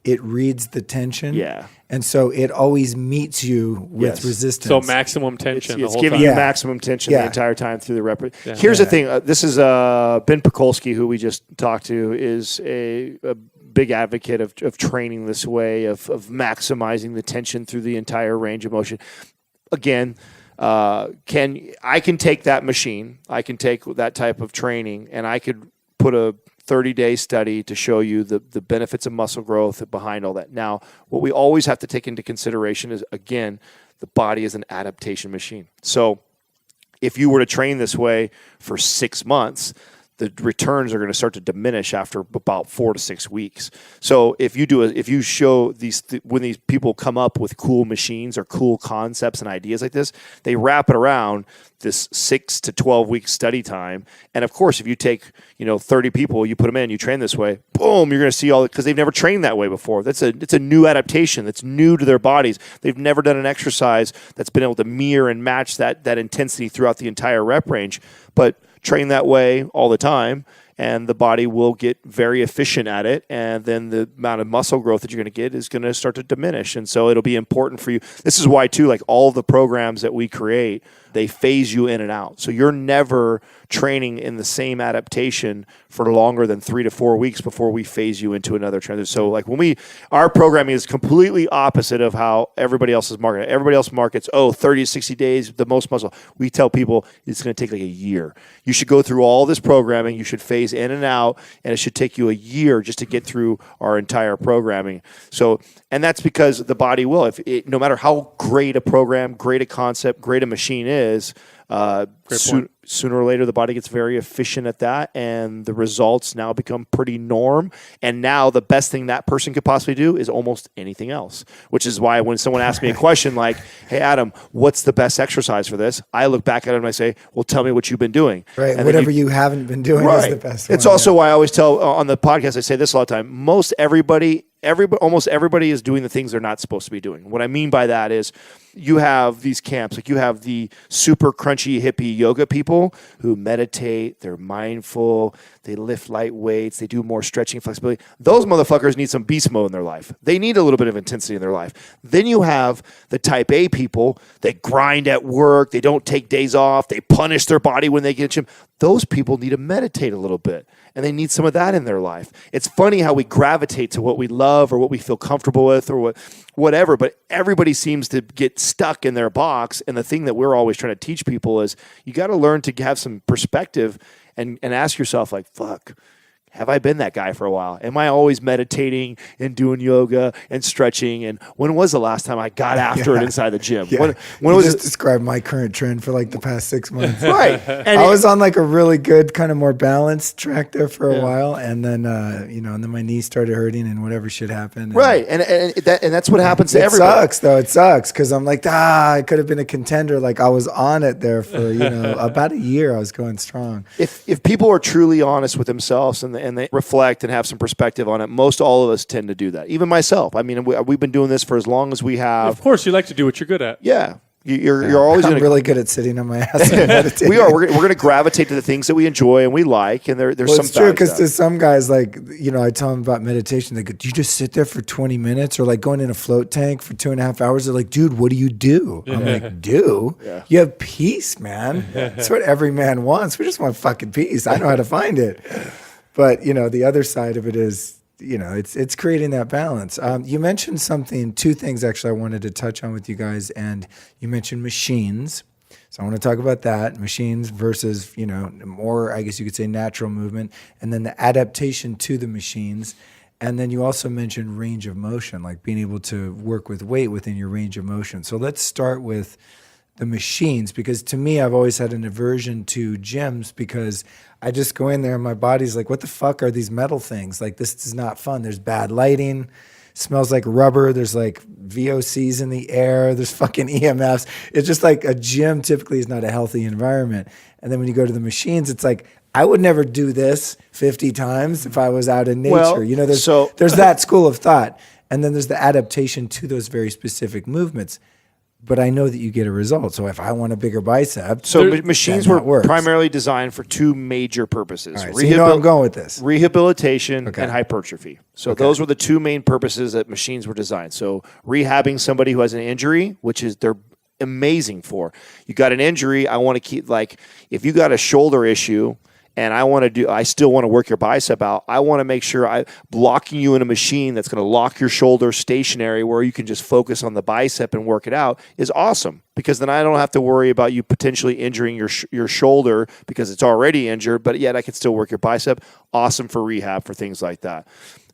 it reads the tension. Yeah. And so it always meets you with resistance. So maximum tension the It's whole giving time. you maximum tension the entire time through the rep. Yeah. Here's the thing. This is Ben Pekulski, who we just talked to, is a big advocate of training this way, of maximizing the tension through the entire range of motion. Again, I can take that machine, I can take that type of training, and I could put a 30-day study to show you the benefits of muscle growth behind all that. Now, what we always have to take into consideration is, again, the body is an adaptation machine. So if you were to train this way for 6 months, the returns are going to start to diminish after about 4 to 6 weeks. So if you show when these people come up with cool machines or cool concepts and ideas like this, they wrap it around this 6 to 12 week study time. And of course, if you take 30 people, you put them in, you train this way, boom, you're going to see all, because they've never trained that way before. It's a new adaptation that's new to their bodies. They've never done an exercise that's been able to mirror and match that intensity throughout the entire rep range. But train that way all the time, and the body will get very efficient at it, and then the amount of muscle growth that you're going to get is going to start to diminish. And so it'll be important for you. This is why, too, like all the programs that we create, they phase you in and out. So you're never training in the same adaptation for longer than 3 to 4 weeks before we phase you into another trend. So like our programming is completely opposite of how everybody else is marketing. Everybody else markets, 30 to 60 days, the most muscle. We tell people it's going to take like a year. You should go through all this programming. You should phase in and out, and it should take you a year just to get through our entire programming. So, and that's because the body will, no matter how great a program, great a concept, great a machine is, sooner or later the body gets very efficient at that, and the results now become pretty norm. And now the best thing that person could possibly do is almost anything else, which is why when someone asks me a question like, hey Adam, what's the best exercise for this, I look back at it and I say, well, tell me what you've been doing. Right. And whatever you haven't been doing is the best one. It's also why I always tell on the podcast, I say this a lot of time, almost everybody is doing the things they're not supposed to be doing. What I mean by that is you have these camps, like you have the super crunchy hippie yoga people who meditate, they're mindful, they lift light weights, they do more stretching, flexibility. Those motherfuckers need some beast mode in their life. They need a little bit of intensity in their life. Then you have the type A people that grind at work, they don't take days off, they punish their body when they get to gym. Those people need to meditate a little bit, and they need some of that in their life. It's funny how we gravitate to what we love or what we feel comfortable with or whatever, but everybody seems to get stuck in their box. And the thing that we're always trying to teach people is you got to learn to have some perspective and ask yourself, like, fuck, have I been that guy for a while? Am I always meditating and doing yoga and stretching? And when was the last time I got after it inside the gym? Yeah. When you was just it? described my current trend for like the past 6 months. Right. And I was on like a really good kind of more balanced track there for a while, and then and then my knee started hurting and whatever shit happened. Right, and that's what happens to It everybody. sucks though. It sucks because I'm like, I could have been a contender. Like I was on it there for about a year. I was going strong. If people are truly honest with themselves and they reflect and have some perspective on it, most all of us tend to do that. Even myself. I mean, we've been doing this for as long as we have. Of course, you like to do what you're good at. Yeah. You're always I'm really good at sitting on my ass and meditating. We are. We're going to gravitate to the things that we enjoy and we like. And there's some. It's true because to some guys, like I tell them about meditation. They go, "Do you just sit there for 20 minutes, or like going in a float tank for 2.5 hours?" They're like, "Dude, what do you do?" I'm like, "Do? Yeah. You have peace, man. That's what every man wants. We just want fucking peace. I know how to find it." But the other side of it is. It's creating that balance. You mentioned two things actually I wanted to touch on with you guys, and you mentioned machines. So I want to talk about that, machines versus, more, I guess you could say, natural movement, and then the adaptation to the machines. And then you also mentioned range of motion, like being able to work with weight within your range of motion. So let's start with the machines, because to me, I've always had an aversion to gyms because I just go in there and my body's like, what the fuck are these metal things? Like, this is not fun. There's bad lighting, smells like rubber. There's like VOCs in the air. There's fucking EMFs. It's just like a gym typically is not a healthy environment. And then when you go to the machines, it's like, I would never do this 50 times if I was out in nature. Well, there's that school of thought. And then there's the adaptation to those very specific movements. But I know that you get a result. So if I want a bigger bicep, machines were primarily designed for two major purposes. All right, so I'm going with this. Rehabilitation and hypertrophy. So those were the two main purposes that machines were designed. So rehabbing somebody who has an injury, which is they're amazing for. You got an injury, I want to keep, like, if you got a shoulder issue, and I still want to work your bicep out, I want to make sure I'm blocking you in a machine that's going to lock your shoulder stationary where you can just focus on the bicep and work it out is awesome, because then I don't have to worry about you potentially injuring your shoulder because it's already injured, but yet I can still work your bicep. Awesome for rehab for things like that.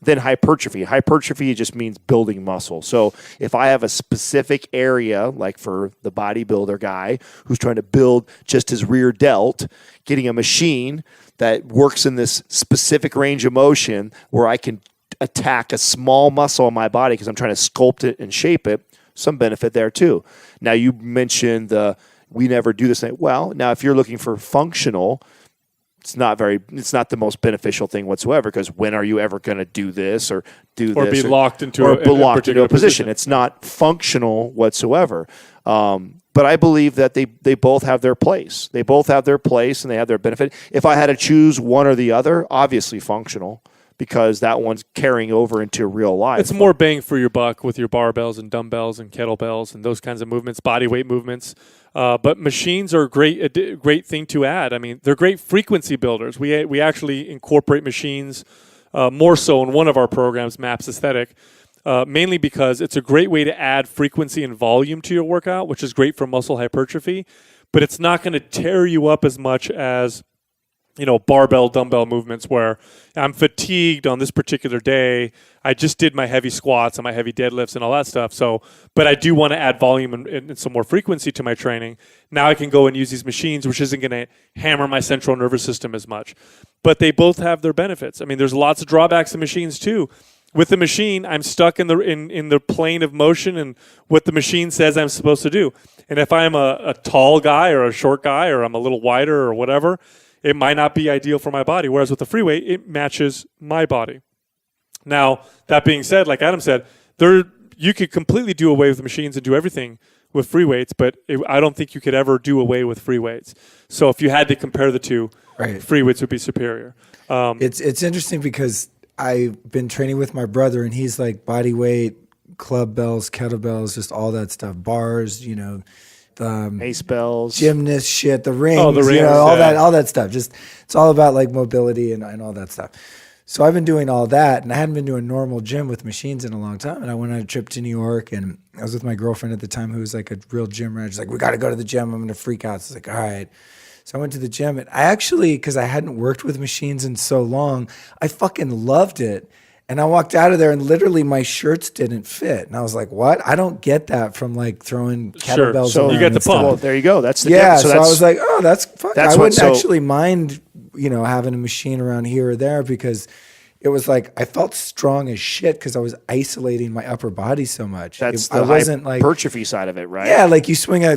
Then hypertrophy. Hypertrophy just means building muscle. So if I have a specific area, like for the bodybuilder guy who's trying to build just his rear delt, getting a machine that works in this specific range of motion where I can attack a small muscle in my body because I'm trying to sculpt it and shape it, some benefit there too. Now you mentioned we never do this thing. Well, now if you're looking for functional, it's not the most beneficial thing whatsoever, because when are you ever going to do this or do or this? Be locked into a position. It's not functional whatsoever. But I believe that they both have their place. They both have their place and they have their benefit. If I had to choose one or the other, obviously functional, because that one's carrying over into real life. It's more bang for your buck with your barbells and dumbbells and kettlebells and those kinds of movements, body weight movements. But machines are a great thing to add. I mean, they're great frequency builders. We actually incorporate machines more so in one of our programs, MAPS Aesthetic, mainly because it's a great way to add frequency and volume to your workout, which is great for muscle hypertrophy. But it's not going to tear you up as much as barbell dumbbell movements where I'm fatigued on this particular day. I just did my heavy squats and my heavy deadlifts and all that stuff. So, but I do want to add volume and some more frequency to my training. Now I can go and use these machines, which isn't going to hammer my central nervous system as much. But they both have their benefits. I mean, there's lots of drawbacks to machines too. With the machine, I'm stuck in the plane of motion and what the machine says I'm supposed to do. And if I'm a tall guy or a short guy, or I'm a little wider or whatever, it might not be ideal for my body. Whereas with the free weight, it matches my body. Now, that being said, like Adam said, you could completely do away with the machines and do everything with free weights, but I don't think you could ever do away with free weights. So if you had to compare the two, free weights would be superior. It's interesting because I've been training with my brother, and he's like body weight, club bells, kettlebells, just all that stuff, bars, Ace bells, gymnast shit, the rings, all that stuff. Just it's all about like mobility and all that stuff. So I've been doing all that, and I hadn't been doing normal gym with machines in a long time. And I went on a trip to New York, and I was with my girlfriend at the time, who was like a real gym rat. She's like, "We got to go to the gym. I'm going to freak out." So I was like, "All right." So I went to the gym, and I actually, because I hadn't worked with machines in so long, I fucking loved it. And I walked out of there and literally my shirts didn't fit. And I was like, what? I don't get that from like throwing kettlebells. So around you get the and stuff. pump. Well, there you go. That's the So I was like, oh, that's fun. That's I what- wouldn't so- actually mind, having a machine around here or there, because it was like I felt strong as shit because I was isolating my upper body so much. That's I the wasn't like hypertrophy side of it, right? yeah, like you swing a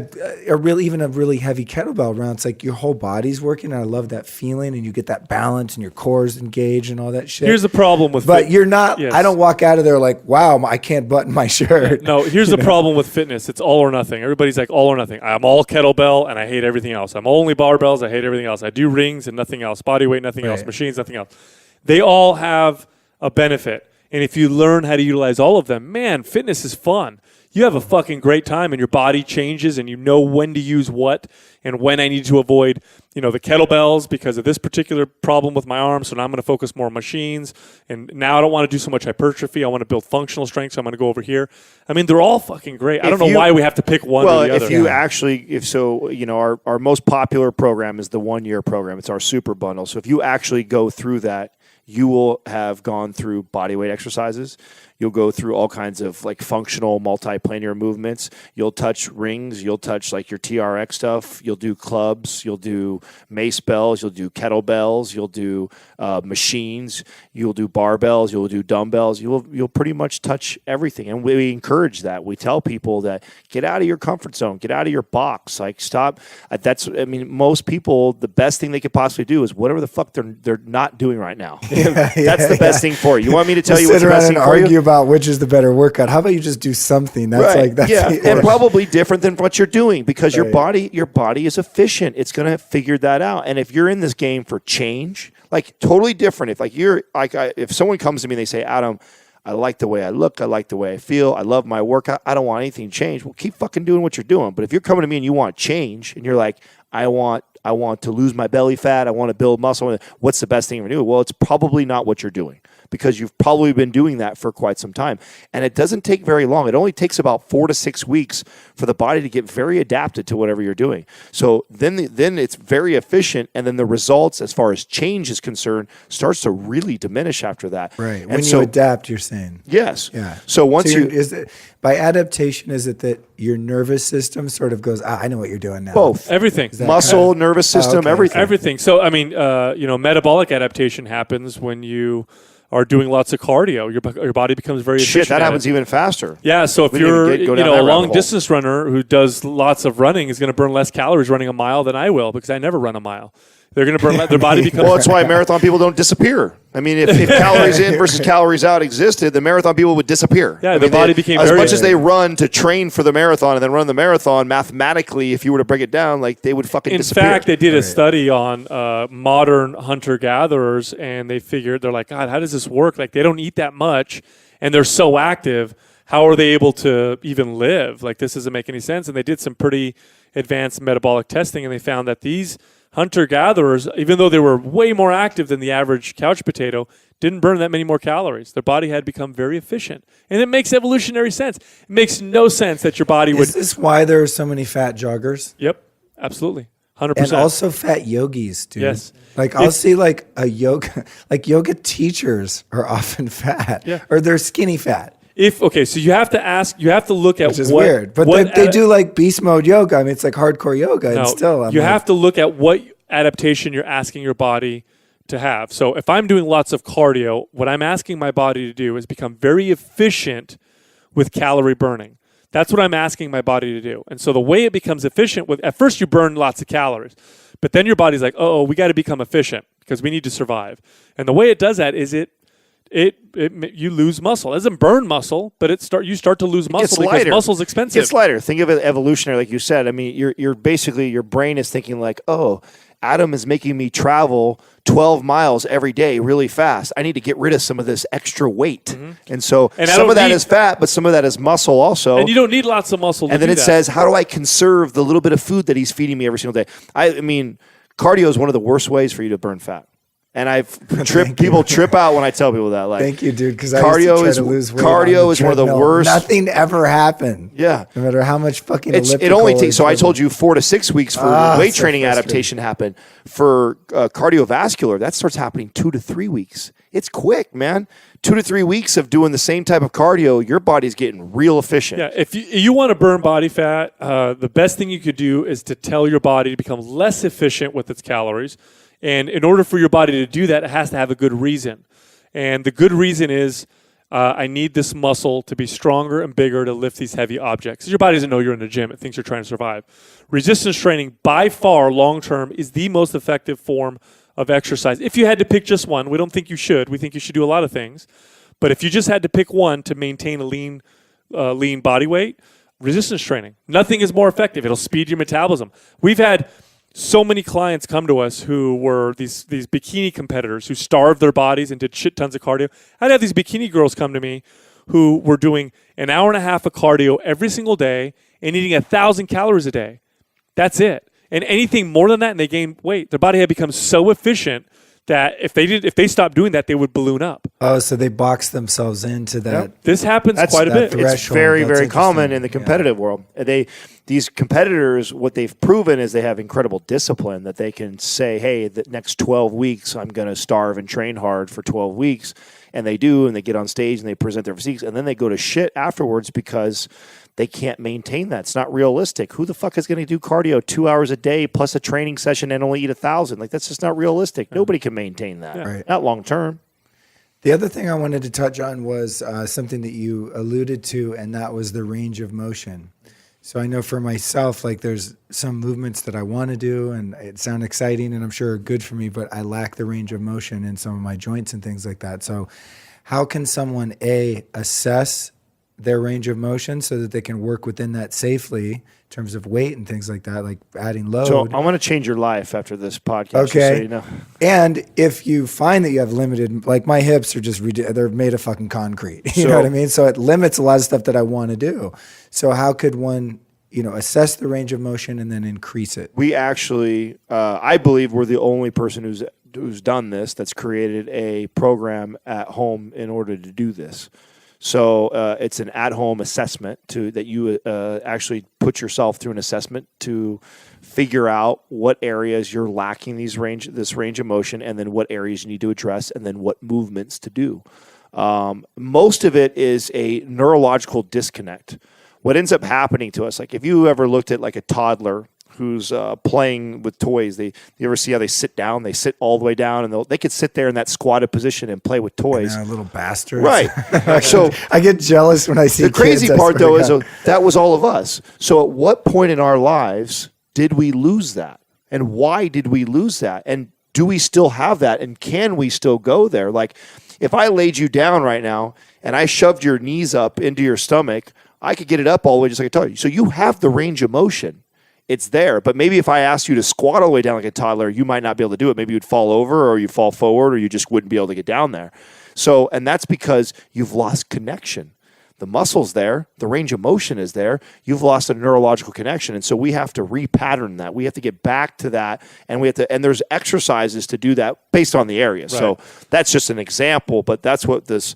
really heavy kettlebell around. It's like your whole body's working. And I love that feeling, and you get that balance, and your core's engaged, and all that shit. Here's the problem with But you're not. Yes. I don't walk out of there like, wow, I can't button my shirt. No, here's the problem with fitness. It's all or nothing. Everybody's like all or nothing. I'm all kettlebell and I hate everything else. I'm only barbells. I hate everything else. I do rings and nothing else. Body weight, nothing else. Right. Machines, nothing else. They all have a benefit. And if you learn how to utilize all of them, man, fitness is fun. You have a fucking great time and your body changes and you know when to use what and when I need to avoid, the kettlebells because of this particular problem with my arm. So now I'm going to focus more on machines. And now I don't want to do so much hypertrophy. I want to build functional strength. So I'm going to go over here. I mean, they're all fucking great. I don't know why we have to pick one or the other. If you actually, our most popular program is the 1 year program. It's our super bundle. So if you actually go through that, you will have gone through bodyweight exercises. You'll go through all kinds of like functional multiplanar movements. You'll touch rings. You'll touch like your TRX stuff. You'll do clubs. You'll do mace bells. You'll do kettlebells. You'll do machines. You'll do barbells. You'll do dumbbells. You'll pretty much touch everything. And we encourage that. We tell people that get out of your comfort zone. Get out of your box. Like stop. Most people, the best thing they could possibly do is whatever the fuck they're not doing right now. That's the best thing for you. You want me to tell you what's the best thing for you? About which is the better workout. How about you just do something? That's right. that's and probably different than what you're doing because right. your body is efficient. It's going to figure that out. And if you're in this game for change, like totally different. If like you're like if someone comes to me and they say, Adam, I like the way I look. I like the way I feel. I love my workout. I don't want anything to change. Well, keep fucking doing what you're doing. But if you're coming to me and you want change and you're like, I want to lose my belly fat. I want to build muscle. What's the best thing to do? Well, it's probably not what you're doing because you've probably been doing that for quite some time. And it doesn't take very long. It only takes about 4 to 6 weeks for the body to get very adapted to whatever you're doing. So then it's very efficient. And then the results, as far as change is concerned, starts to really diminish after that. Right. And when you adapt, you're saying. Yes. Yeah. So once by adaptation, is it that your nervous system sort of goes, I know what you're doing now? both. Everything. Muscle, nervous system, everything. Everything. So, metabolic adaptation happens when you are doing lots of cardio. Your body becomes very efficient. Shit, that happens even faster. Yeah, so if We didn't you're even go down a that rabbit long hole. distance runner who does lots of running is going to burn less calories running a mile than I will because I never run a mile. They're going to burn their body becomes Well, that's why marathon people don't disappear. I mean, if calories in versus calories out existed, the marathon people would disappear. Yeah, I their mean, body became as very- much as they run to train for the marathon and then run the marathon. Mathematically, if you were to break it down, like they would fucking In disappear. fact, they did a study on modern hunter-gatherers, and they're like, God, how does this work? Like, they don't eat that much, and they're so active. How are they able to even live? Like, this doesn't make any sense. And they did some pretty advanced metabolic testing, and they found that these hunter-gatherers, even though they were way more active than the average couch potato, didn't burn that many more calories. Their body had become very efficient. And it makes evolutionary sense. It makes no sense that your body would... Is this why there are so many fat joggers? Yep, absolutely. 100%. And also fat yogis, dude. Yes. Like I'll see like a yoga teachers are often fat. Yeah. Or they're skinny fat. So you have to look at Which is what, weird. But what they do like beast mode yoga. I mean, it's like hardcore yoga. No, and still, you have to look at what adaptation you're asking your body to have. So if I'm doing lots of cardio, what I'm asking my body to do is become very efficient with calorie burning. That's what I'm asking my body to do. And so the way it becomes efficient at first you burn lots of calories, but then your body's like, we got to become efficient because we need to survive. And the way it does that is you lose muscle. It doesn't burn muscle, but you start to lose muscle because muscle's expensive. It's lighter. Think of it evolutionary, like you said. I mean, you're basically, your brain is thinking like, Adam is making me travel 12 miles every day really fast. I need to get rid of some of this extra weight. Mm-hmm. And so some of that is fat, but some of that is muscle also. And you don't need lots of muscle to And then do it that. says, how do I conserve the little bit of food that he's feeding me every single day? I mean, cardio is one of the worst ways for you to burn fat. And people trip out when I tell people that. Like, thank you, dude. Because cardio is one of the worst. Nothing ever happened. Yeah, no matter how much fucking. It only takes. So I told you 4 to 6 weeks for weight training adaptation happen. For cardiovascular, that starts happening 2 to 3 weeks. It's quick, man. 2 to 3 weeks of doing the same type of cardio, your body's getting real efficient. Yeah, if you want to burn body fat, the best thing you could do is to tell your body to become less efficient with its calories. And in order for your body to do that, it has to have a good reason. And the good reason is, I need this muscle to be stronger and bigger to lift these heavy objects. Your body doesn't know you're in the gym. It thinks you're trying to survive. Resistance training, by far, long-term, is the most effective form of exercise. If you had to pick just one, we don't think you should. We think you should do a lot of things. But if you just had to pick one to maintain a lean body weight, resistance training. Nothing is more effective. It'll speed your metabolism. We've had so many clients come to us who were these bikini competitors who starved their bodies and did shit tons of cardio. I'd have these bikini girls come to me who were doing an hour and a half of cardio every single day and eating 1,000 calories a day. That's it. And anything more than that and they gain weight, their body had become so efficient that if they stopped doing that, they would balloon up. Oh, so they box themselves into that. Yep. This happens quite a bit. It's very, very common in the competitive world. These competitors, what they've proven is they have incredible discipline that they can say, hey, the next 12 weeks, I'm going to starve and train hard for 12 weeks. And they do, and they get on stage and they present their physiques, and then they go to shit afterwards because they can't maintain that. It's not realistic. Who the fuck is going to do cardio 2 hours a day plus a training session and only eat 1,000? Like, that's just not realistic. Yeah. Nobody can maintain that. Yeah. Right. Not long term. The other thing I wanted to touch on was something that you alluded to, and that was the range of motion. So I know for myself, like there's some movements that I want to do and it sound exciting and I'm sure are good for me, but I lack the range of motion in some of my joints and things like that. So how can someone assess their range of motion so that they can work within that safely in terms of weight and things like that, like adding load? So I want to change your life after this podcast. Okay. So you know. And if you find that you have limited, like my hips are just, they're made of fucking concrete. You know what I mean? So it limits a lot of stuff that I want to do. So how could one, assess the range of motion and then increase it? We actually, I believe we're the only person who's done this, that's created a program at home in order to do this. So it's an at-home assessment that you actually put yourself through an assessment to figure out what areas you're lacking this range of motion, and then what areas you need to address, and then what movements to do. Most of it is a neurological disconnect. What ends up happening to us, like if you ever looked at like a toddler who's playing with toys, you ever see how they sit down? They sit all the way down, and they could sit there in that squatted position and play with toys. Little bastards. Right. So I get jealous when I see the crazy part, though, is that was all of us. So at what point in our lives did we lose that? And why did we lose that? And do we still have that? And can we still go there? Like if I laid you down right now and I shoved your knees up into your stomach, I could get it up all the way just like I told you. So you have the range of motion. It's there. But maybe if I asked you to squat all the way down like a toddler, you might not be able to do it. Maybe you'd fall over or you fall forward or you just wouldn't be able to get down there. So, and that's because you've lost connection. The muscle's there. The range of motion is there. You've lost a neurological connection. And so we have to repattern that. We have to get back to that. And and there's exercises to do that based on the area. Right. So that's just an example, but that's what this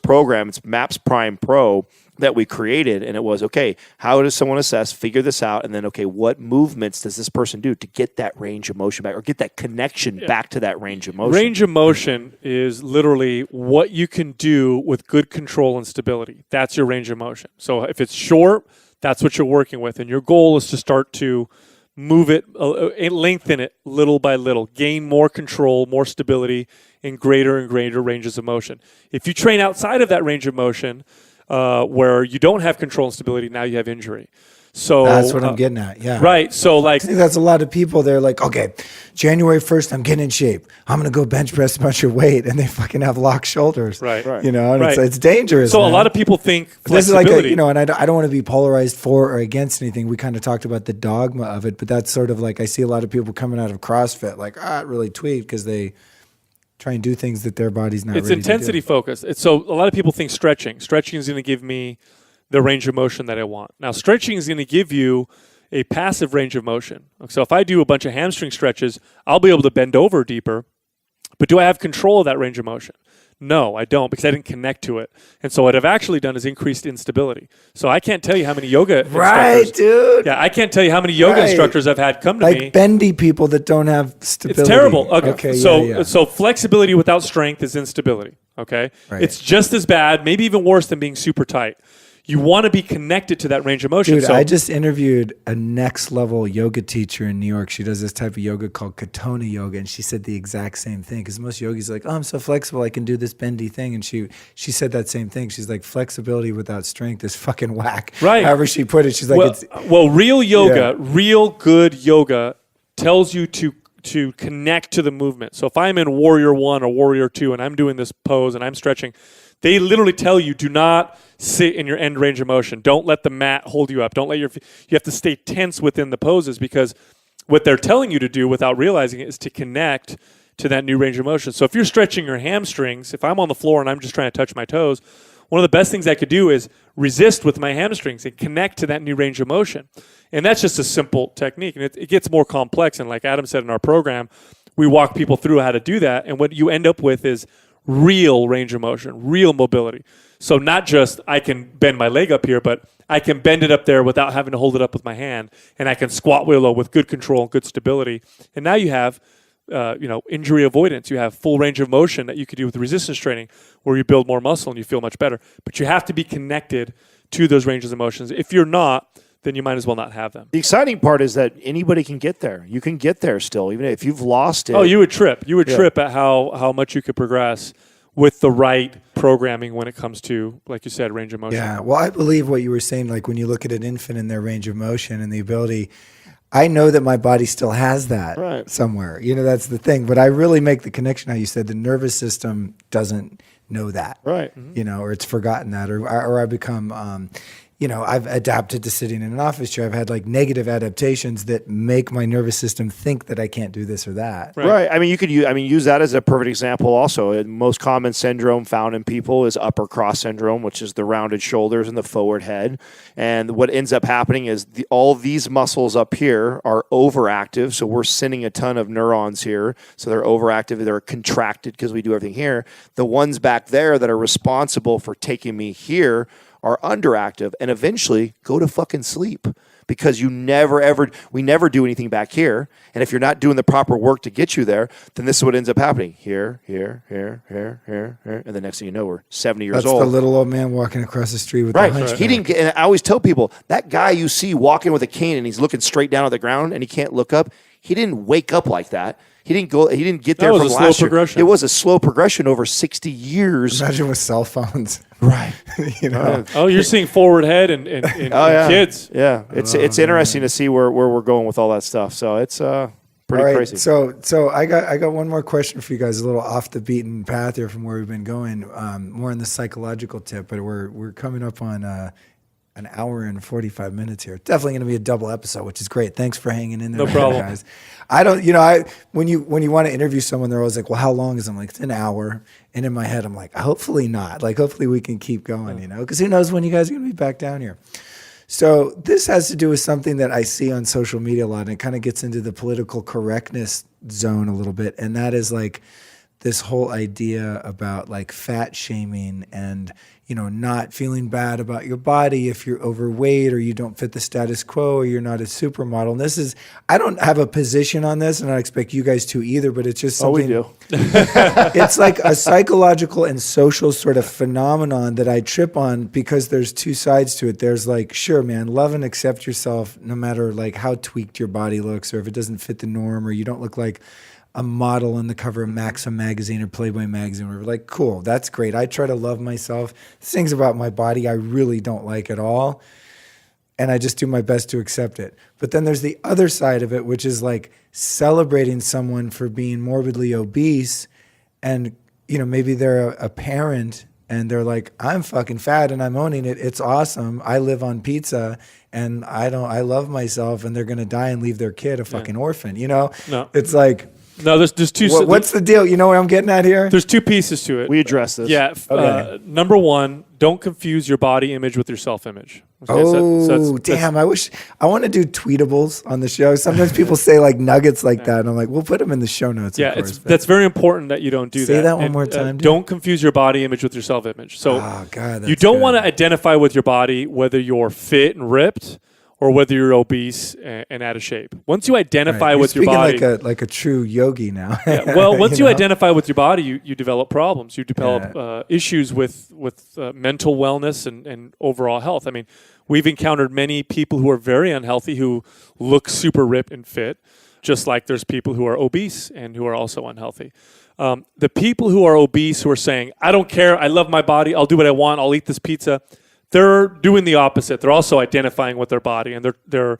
program, it's MAPS Prime Pro, that we created, and it was, okay, how does someone assess, figure this out, and then, okay, what movements does this person do to get that range of motion back or get that connection back to that range of motion? Range of motion is literally what you can do with good control and stability. That's your range of motion. So if it's short, that's what you're working with, and your goal is to start to move it, lengthen it little by little, gain more control, more stability in greater and greater ranges of motion. If you train outside of that range of motion, where you don't have control and stability, now you have injury. So that's what I'm getting at. Yeah. Right. So like, I think that's a lot of people. They're like, okay, January 1st, I'm getting in shape. I'm going to go bench press a bunch of weight, and they fucking have locked shoulders. Right. And it's dangerous. So a lot of people think flexibility. This is like and I don't want to be polarized for or against anything. We kind of talked about the dogma of it, but that's sort of like, I see a lot of people coming out of CrossFit, like, it really tweaked because they try and do things that their body's not ready to do. It's intensity focused. So a lot of people think stretching. Stretching is going to give me the range of motion that I want. Now, stretching is going to give you a passive range of motion. So if I do a bunch of hamstring stretches, I'll be able to bend over deeper. But do I have control of that range of motion? No, I don't, because I didn't connect to it. And so what I've actually done is increased instability. So I can't tell you how many yoga instructors. Dude. Yeah, I can't tell you how many yoga instructors I've had come to me. Like bendy people that don't have stability. It's terrible. Okay. So So flexibility without strength is instability. Okay. Right. It's just as bad, maybe even worse than being super tight. You want to be connected to that range of motion. Dude, I just interviewed a next level yoga teacher in New York. She does this type of yoga called Katona yoga, and she said the exact same thing. Because most yogis are like, oh, I'm so flexible, I can do this bendy thing. And she said that same thing. She's like, flexibility without strength is fucking whack. Right. However she put it, she's like, real yoga, real good yoga tells you to connect to the movement. So if I'm in Warrior 1 or Warrior 2 and I'm doing this pose and I'm stretching, they literally tell you, do not sit in your end range of motion. Don't let the mat hold you up. Don't let you have to stay tense within the poses, because what they're telling you to do without realizing it is to connect to that new range of motion. So if you're stretching your hamstrings, if I'm on the floor and I'm just trying to touch my toes, one of the best things I could do is resist with my hamstrings and connect to that new range of motion. And that's just a simple technique. And it gets more complex. And like Adam said in our program, we walk people through how to do that. And what you end up with is real range of motion, real mobility. So not just I can bend my leg up here, but I can bend it up there without having to hold it up with my hand, and I can squat real low with good control and good stability. And now you have, injury avoidance. You have full range of motion that you could do with resistance training, where you build more muscle and you feel much better. But you have to be connected to those ranges of motions. If you're not, then you might as well not have them. The exciting part is that anybody can get there. You can get there still, even if you've lost it. Oh, you would trip. You would trip at how much you could progress with the right programming when it comes to, like you said, range of motion. Yeah, well, I believe what you were saying, like when you look at an infant and their range of motion and the ability, I know that my body still has that somewhere. That's the thing. But I really make the connection, how you said the nervous system doesn't know that. Right. Or it's forgotten that, or I become... I've adapted to sitting in an office chair. I've had like negative adaptations that make my nervous system think that I can't do this or that. Right. I mean, you could use that as a perfect example also. The most common syndrome found in people is upper cross syndrome, which is the rounded shoulders and the forward head. And what ends up happening is all these muscles up here are overactive. So we're sending a ton of neurons here. So they're overactive. They're contracted because we do everything here. The ones back there that are responsible for taking me here are underactive, and eventually go to fucking sleep, because we never do anything back here. And if you're not doing the proper work to get you there, then this is what ends up happening. Here. And the next thing you know, we're 70 years old. That's the little old man walking across the street with the hunchback. He didn't get, and I always tell people, that guy you see walking with a cane and he's looking straight down at the ground and he can't look up, he didn't wake up like that. He didn't get there from last year. It was a slow progression over 60 years. Imagine with cell phones. Right. Oh, you're seeing forward head and kids. Yeah. It's interesting to see where we're going with all that stuff. So it's pretty crazy. So I got one more question for you guys, a little off the beaten path here from where we've been going, more on the psychological tip, but we're coming up on an hour and 45 minutes here. Definitely going to be a double episode, which is great. Thanks for hanging in there, no problem, guys. When you want to interview someone, they're always like, well, how long is it? I'm like, it's an hour. And in my head, I'm like, hopefully not. Like, hopefully we can keep going, because who knows when you guys are going to be back down here. So this has to do with something that I see on social media a lot, and it kind of gets into the political correctness zone a little bit. And that is like this whole idea about like fat shaming and, not feeling bad about your body if you're overweight or you don't fit the status quo or you're not a supermodel. And this is, I don't have a position on this, and I expect you guys to either, but it's just something. Oh, we do. It's like a psychological and social sort of phenomenon that I trip on, because there's two sides to it. There's like, sure, man, love and accept yourself no matter like how tweaked your body looks, or if it doesn't fit the norm, or you don't look like a model on the cover of Maxim magazine or Playboy magazine. We're like, cool, that's great. I try to love myself. Things about my body I really don't like at all, and I just do my best to accept it. But then there's the other side of it, which is like celebrating someone for being morbidly obese, and maybe they're a parent and they're like, I'm fucking fat and I'm owning it. It's awesome. I live on pizza and I love myself, and they're gonna die and leave their kid a fucking orphan. No. It's like, no, there's two. What's the deal? You know what I'm getting at here? There's two pieces to it. We address this. Yeah. Okay. Number one, don't confuse your body image with your self-image. Damn. I want to do tweetables on the show. Sometimes people say like nuggets like that. And I'm like, we'll put them in the show notes. Yeah, that's very important that you don't do that. Say that one more time. Don't confuse your body image with your self-image. So God, you don't want to identify with your body, whether you're fit and ripped or whether you're obese and out of shape. Once you identify with your body, like a true yogi now. Well, once you identify with your body, you develop problems. You develop issues with mental wellness and overall health. I mean, we've encountered many people who are very unhealthy who look super ripped and fit, just like there's people who are obese and who are also unhealthy. The people who are obese who are saying, I don't care, I love my body, I'll do what I want, I'll eat this pizza, they're doing the opposite. They're also identifying with their body, and they're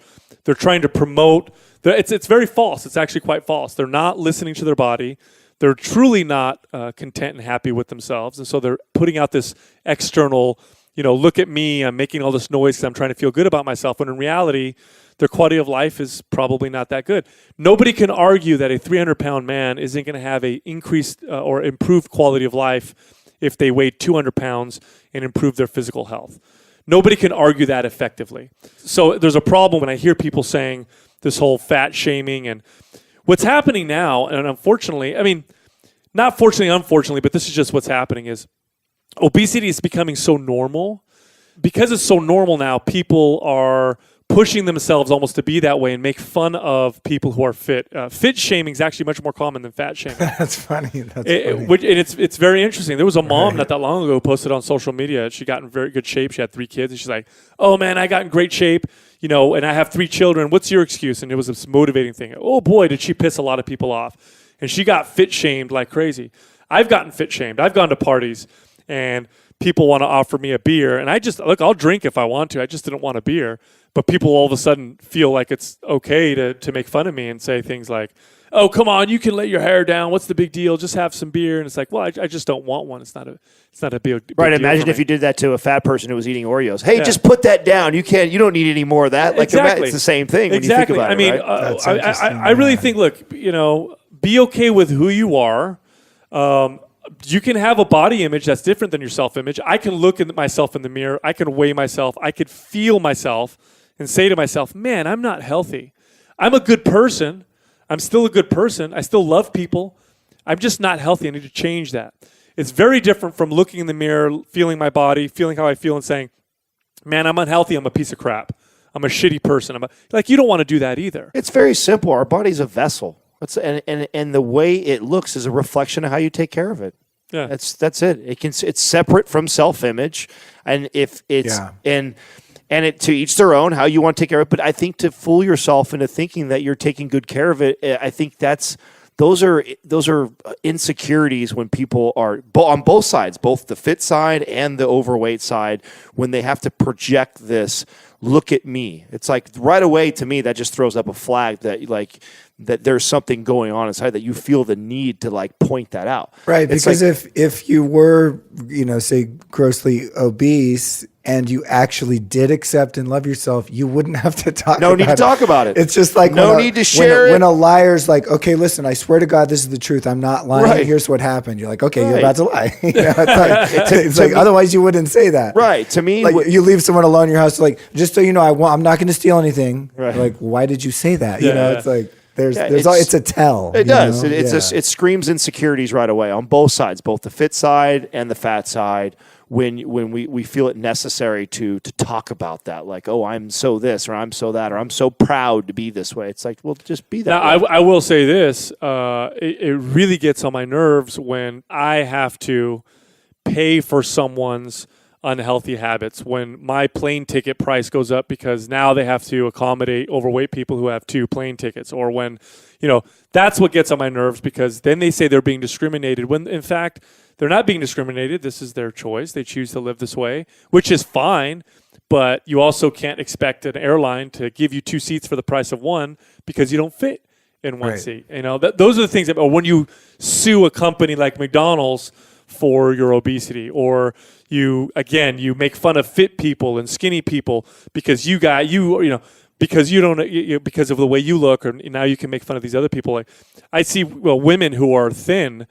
trying to promote. It's very false. It's actually quite false. They're not listening to their body. They're truly not content and happy with themselves, and so they're putting out this external, look at me, I'm making all this noise because I'm trying to feel good about myself, when in reality, their quality of life is probably not that good. Nobody can argue that a 300-pound man isn't going to have a increased or improved quality of life if they weigh 200 pounds and improve their physical health. Nobody can argue that effectively. So there's a problem when I hear people saying this whole fat shaming, and what's happening now, and unfortunately, I mean, not fortunately, unfortunately, but this is just what's happening, is obesity is becoming so normal. Because it's so normal now, people are pushing themselves almost to be that way and make fun of people who are fit. Fit shaming is actually much more common than fat shaming. That's funny. And it's very interesting. There was a mom not that long ago who posted on social media. She got in very good shape. She had 3 kids, and she's like, "Oh man, I got in great shape, and I have 3 children. What's your excuse?" And it was this motivating thing. Oh boy, did she piss a lot of people off. And she got fit shamed like crazy. I've gotten fit shamed. I've gone to parties and people want to offer me a beer, and I'll drink if I want to. I just didn't want a beer. But people all of a sudden feel like it's okay to make fun of me and say things like, "Oh, come on, you can let your hair down. What's the big deal? Just have some beer." And it's like, well, I just don't want one. It's not a big right. Deal Imagine if you did that to a fat person who was eating Oreos. Hey, just put that down. You don't need any more of that. Like exactly. It's the same thing when you think about it. Right? I really think, look, be okay with who you are. You can have a body image that's different than your self-image. I can look at myself in the mirror. I can weigh myself. I could feel myself and say to myself, man, I'm not healthy. I'm a good person. I'm still a good person. I still love people. I'm just not healthy. I need to change that. It's very different from looking in the mirror, feeling my body, feeling how I feel, and saying, man, I'm unhealthy. I'm a piece of crap. I'm a shitty person. You don't want to do that either. It's very simple. Our body's a vessel. And the way it looks is a reflection of how you take care of it. Yeah, that's it. It's separate from self-image, and if it's and it to each their own how you want to take care of it. But I think to fool yourself into thinking that you're taking good care of it, I think those are insecurities when people are on both sides, both the fit side and the overweight side, when they have to project this. Look at me. It's like right away to me that just throws up a flag that there's something going on inside that you feel the need to point that out. Right, because if you were, say grossly obese and you actually did accept and love yourself, you wouldn't have to talk about it. No need to talk about it. It's just like no need to share it. When a liar's like, okay, listen, I swear to God, this is the truth. I'm not lying. Right. Here's what happened. You're like, okay, you're about to lie. It's like otherwise you wouldn't say that. Right. To me, you leave someone alone in your house, like, just so you know, I'm not going to steal anything. Right. Like, why did you say that? It's like, it's a tell. It does. It screams insecurities right away on both sides, both the fit side and the fat side. When we feel it necessary to talk about that, like, oh, I'm so this or I'm so that or I'm so proud to be this way. It's like, well, just be that. Now, I will say this: it really gets on my nerves when I have to pay for someone's unhealthy habits, when my plane ticket price goes up because now they have to accommodate overweight people who have 2 plane tickets, or when, that's what gets on my nerves, because then they say they're being discriminated when in fact they're not being discriminated. This is their choice. They choose to live this way, which is fine, but you also can't expect an airline to give you 2 seats for the price of 1 because you don't fit in one seat. Those are the things or when you sue a company like McDonald's for your obesity, or you make fun of fit people and skinny people because because you don't because of the way you look, or now you can make fun of these other people. Like I see women who are thin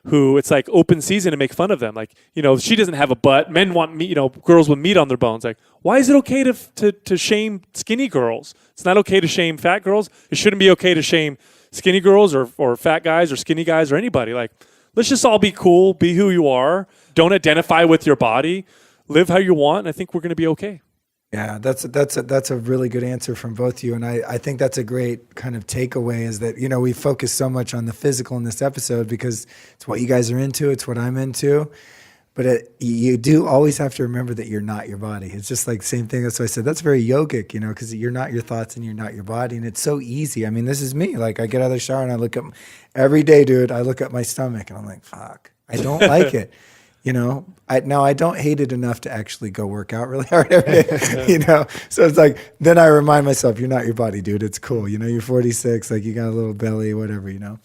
who it's like open season to make fun of them. Like, she doesn't have a butt. Men want meat, girls with meat on their bones. Like, why is it okay to shame skinny girls? It's not okay to shame fat girls. It shouldn't be okay to shame skinny girls or fat guys or skinny guys or anybody. Like, let's just all be cool, be who you are. Don't identify with your body. Live how you want, and I think we're going to be okay. Yeah, that's a really good answer from both of you, and I think that's a great kind of takeaway is that we focus so much on the physical in this episode because it's what you guys are into, it's what I'm into, but you do always have to remember that you're not your body. It's just like the same thing. That's why I said that's very yogic, because you're not your thoughts and you're not your body, and it's so easy. I mean, this is me. Like I get out of the shower and I look up every day, dude. I look at my stomach and I'm like, fuck, I don't like it. I don't hate it enough to actually go work out really hard every day, So it's like, then I remind myself, you're not your body, dude. It's cool. You're 46, like you got a little belly, whatever,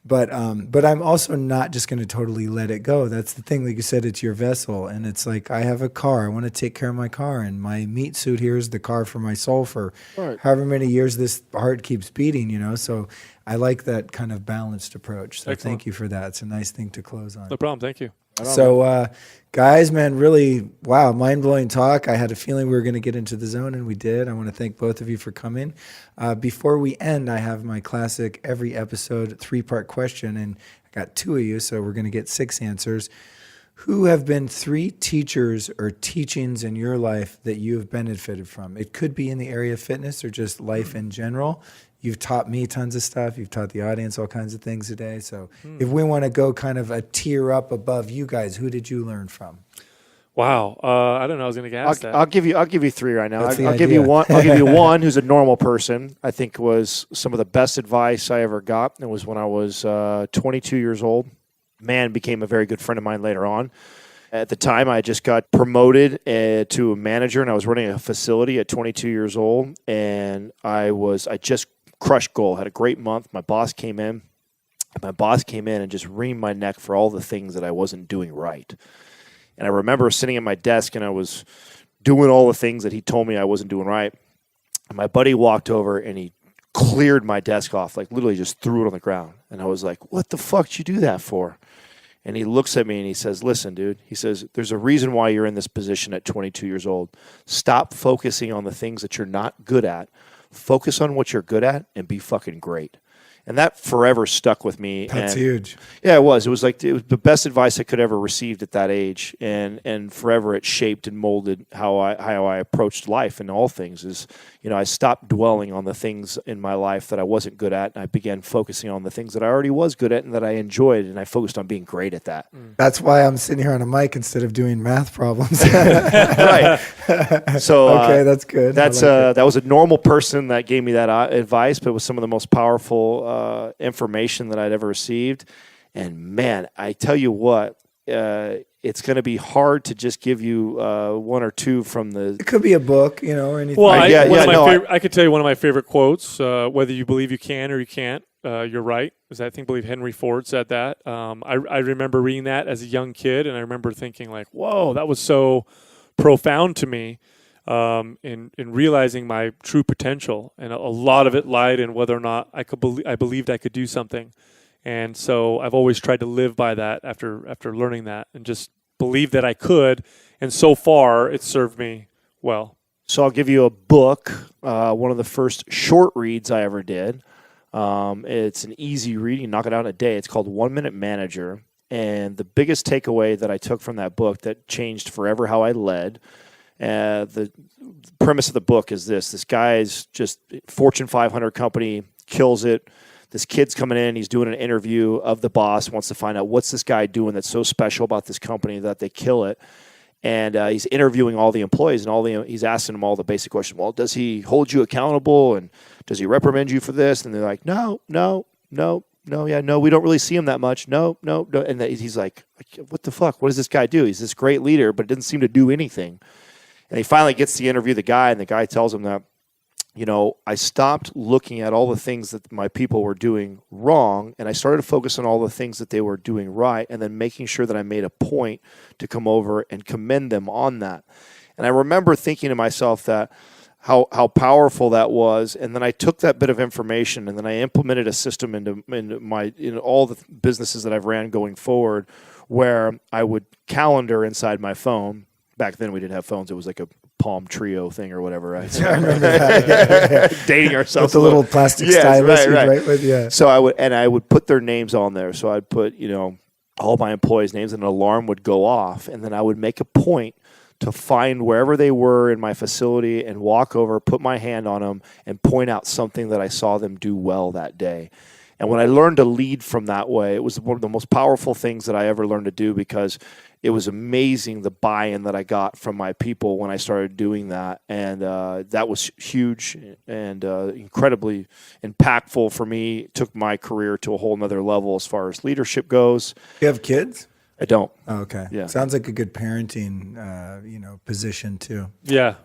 But I'm also not just going to totally let it go. That's the thing. Like you said, it's your vessel. And it's like, I have a car. I want to take care of my car. And my meat suit here is the car for my soul for however many years this heart keeps beating, So I like that kind of balanced approach. So Thank you for that. It's a nice thing to close on. No problem. Thank you. So, guys, man, really, wow, mind-blowing talk. I had a feeling we were going to get into the zone, and we did. I want to thank both of you for coming. Before we end, I have my classic every episode 3-part question, and I got 2 of you, so we're going to get 6 answers. Who have been 3 teachers or teachings in your life that you have benefited from? It could be in the area of fitness or just life in general. You've taught me tons of stuff. You've taught the audience all kinds of things today. So if we want to go kind of a tier up above you guys, who did you learn from? Wow. I don't know. I was going to ask that. I'll give you 3 right now. That's I'll give you one. I'll give you one who's a normal person. I think was some of the best advice I ever got. It was when I was 22 years old. Man became a very good friend of mine later on. At the time, I just got promoted to a manager, and I was running a facility at 22 years old. And I just crushed goal. Had a great month. My boss came in. And just wringed my neck for all the things that I wasn't doing right. And I remember sitting at my desk, and I was doing all the things that he told me I wasn't doing right. And my buddy walked over, and he cleared my desk off, like literally just threw it on the ground. And I was like, what the fuck did you do that for? And he looks at me and he says, listen, dude, he says, there's a reason why you're in this position at 22 years old. Stop focusing on the things that you're not good at. Focus on what you're good at and be fucking great. And that forever stuck with me. That's huge. Yeah, it was. It was the best advice I could ever received at that age, and forever it shaped and molded how I approached life and all things. Is I stopped dwelling on the things in my life that I wasn't good at, and I began focusing on the things that I already was good at and that I enjoyed, and I focused on being great at that. That's why I'm sitting here on a mic instead of doing math problems. Right. So okay, that's good. That was a normal person that gave me that advice, but it was some of the most powerful information that I'd ever received. And man, I tell you what, it's going to be hard to just give you 1 or 2 from the. It could be a book, or anything. Well, I could tell you one of my favorite quotes. Whether you believe you can or you can't, you're right. Because I believe Henry Ford said that. I remember reading that as a young kid, and I remember thinking like, "Whoa, that was so profound to me." In realizing my true potential, and a lot of it lied in whether or not I believed I could do something. And so I've always tried to live by that after learning that, and just believe that I could. And so far, it's served me well. So I'll give you a book, one of the first short reads I ever did. It's an easy read. You knock it out in a day. It's called 1 Minute Manager. And the biggest takeaway that I took from that book that changed forever how I led, the premise of the book is this guy's just Fortune 500 company, kills it. This kid's coming in, he's doing an interview of the boss, wants to find out what's this guy doing that's so special about this company that they kill it. And he's interviewing all the employees, and he's asking them all the basic questions. Well, does he hold you accountable, and does he reprimand you for this? And they're like, no, we don't really see him that much. No. And he's like, what the fuck? What does this guy do? He's this great leader, but doesn't seem to do anything. And he finally gets to interview the guy, and the guy tells him that, I stopped looking at all the things that my people were doing wrong, and I started to focus on all the things that they were doing right, and then making sure that I made a point to come over and commend them on that. And I remember thinking to myself that how powerful that was. And then I took that bit of information and then I implemented a system into all the businesses that I've ran going forward, where I would calendar inside my phone. Back then we didn't have phones. It was like a Palm Trio thing or whatever, right? I remember that. Dating ourselves. With the little plastic stylus. Right. With, So I would put their names on there. So I'd put, all my employees' names, and an alarm would go off. And then I would make a point to find wherever they were in my facility and walk over, put my hand on them, and point out something that I saw them do well that day. And when I learned to lead from that way, it was one of the most powerful things that I ever learned to do, because it was amazing the buy-in that I got from my people when I started doing that. And that was huge and incredibly impactful for me. It took my career to a whole nother level as far as leadership goes. You have kids? I don't. Oh, okay. Yeah. Sounds like a good parenting, position too. Yeah.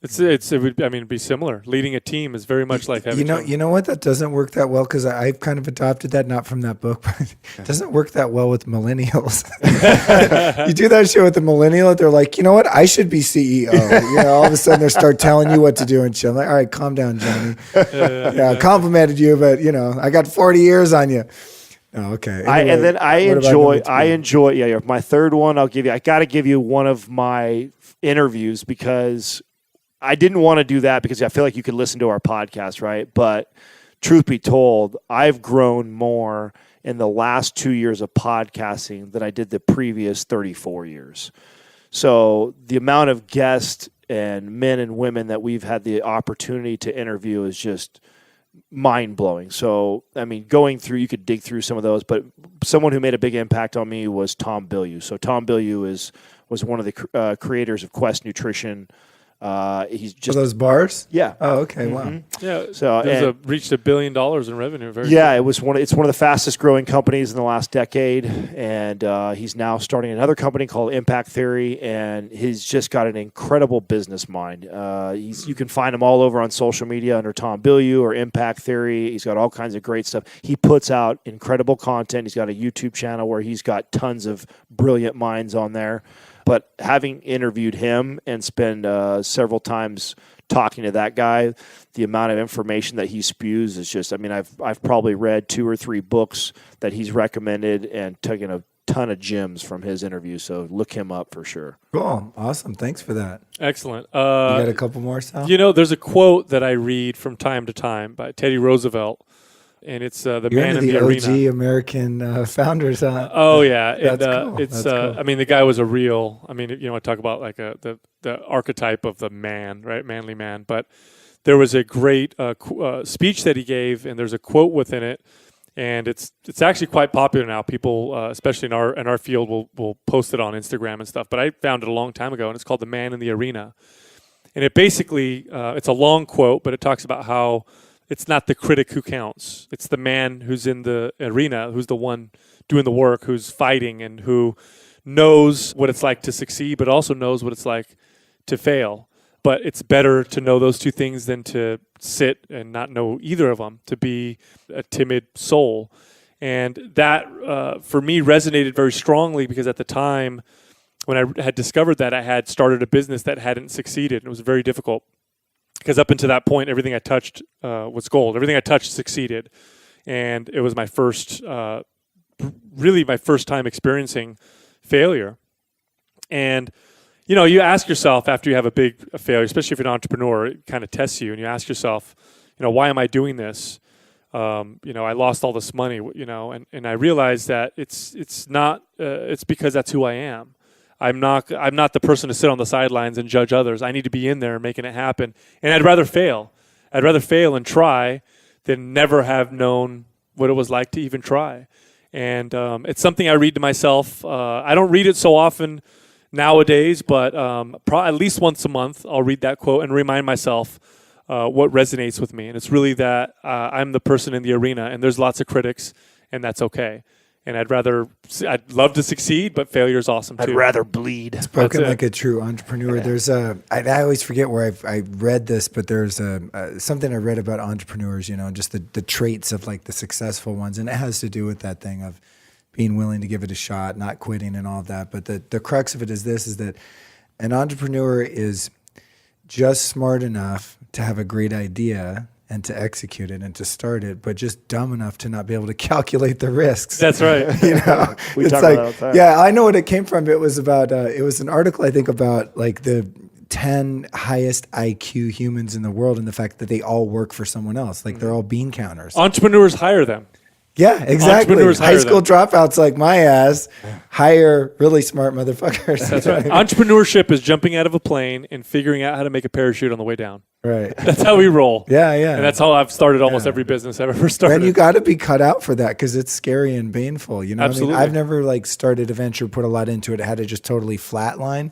It'd be similar. Leading a team is very much like having you know what, that doesn't work that well, because I've kind of adopted that, not from that book, but it doesn't work that well with millennials. You do that shit with a millennial, they're like, you know what, I should be CEO. All of a sudden they start telling you what to do and shit. I'm like, all right, calm down, Johnny. I complimented you, but I got 40 years on you. Oh, okay. Anyway, I enjoy. My third one, I got to give you one of my interviews, because I didn't want to do that because I feel like you could listen to our podcast, right? But truth be told, I've grown more in the last 2 years of podcasting than I did the previous 34 years. So the amount of guests and men and women that we've had the opportunity to interview is just mind-blowing. So, going through, you could dig through some of those, but someone who made a big impact on me was Tom Bilyeu. So Tom Bilyeu was one of the creators of Quest Nutrition. He's just those bars. Yeah. Oh, okay. Mm-hmm. Wow. Yeah. So reached $1 billion in revenue. It's one of the fastest growing companies in the last decade, and he's now starting another company called Impact Theory, and he's just got an incredible business mind. You can find him all over on social media under Tom Bilyeu or Impact Theory. He's got all kinds of great stuff. He puts out incredible content. He's got a YouTube channel where he's got tons of brilliant minds on there. But having interviewed him and spend several times talking to that guy, the amount of information that he spews is just, I've probably read 2 or 3 books that he's recommended and taken a ton of gems from his interview. So look him up for sure. Cool. Awesome. Thanks for that. Excellent. You got a couple more, Sal? There's a quote that I read from time to time by Teddy Roosevelt. And it's the You're man in the the OG arena. American founders, huh? Oh yeah, That's and cool. it's. That's cool. The guy was a real. I talk about like the archetype of the man, right? Manly man. But there was a great speech that he gave, and there's a quote within it, and it's actually quite popular now. People, especially in our field, will post it on Instagram and stuff. But I found it a long time ago, and it's called "The Man in the Arena," and it basically it's a long quote, but it talks about how it's not the critic who counts. It's the man who's in the arena, who's the one doing the work, who's fighting, and who knows what it's like to succeed, but also knows what it's like to fail. But it's better to know those two things than to sit and not know either of them, to be a timid soul. And that, for me, resonated very strongly, because at the time when I had discovered that, I had started a business that hadn't succeeded. It was very difficult. Because up until that point, everything I touched was gold. Everything I touched succeeded. And it was my first time experiencing failure. And, you ask yourself after you have a big failure, especially if you're an entrepreneur, it kind of tests you. And you ask yourself, why am I doing this? I lost all this money, and I realized that it's not, it's because that's who I am. I'm not the person to sit on the sidelines and judge others. I need to be in there making it happen. And I'd rather fail. I'd rather fail and try than never have known what it was like to even try. And it's something I read to myself. I don't read it so often nowadays, but at least once a month I'll read that quote and remind myself what resonates with me. And it's really that I'm the person in the arena, and there's lots of critics, and that's okay. And I'd love to succeed, but failure is awesome too. I'd rather bleed. Spoken like a true entrepreneur. There's I always forget where I read this, but there's something I read about entrepreneurs, just the traits of like the successful ones. And it has to do with that thing of being willing to give it a shot, not quitting and all of that. But the crux of it is that an entrepreneur is just smart enough to have a great idea and to execute it and to start it, but just dumb enough to not be able to calculate the risks. That's right. We talk about that all the time. Yeah, I know what it came from. It was about, it was an article, I think, about like the 10 highest IQ humans in the world and the fact that they all work for someone else. Like they're all bean counters. Entrepreneurs hire them. Yeah, exactly. Entrepreneurs hire High school dropouts like my ass hire really smart motherfuckers. That's right. Entrepreneurship is jumping out of a plane and figuring out how to make a parachute on the way down. Right. That's how we roll. Yeah. And that's how I've started almost every business I've ever started. And you got to be cut out for that because it's scary and painful. You know Absolutely. what I mean? I've never like started a venture, put a lot into it. I had to just totally flatline.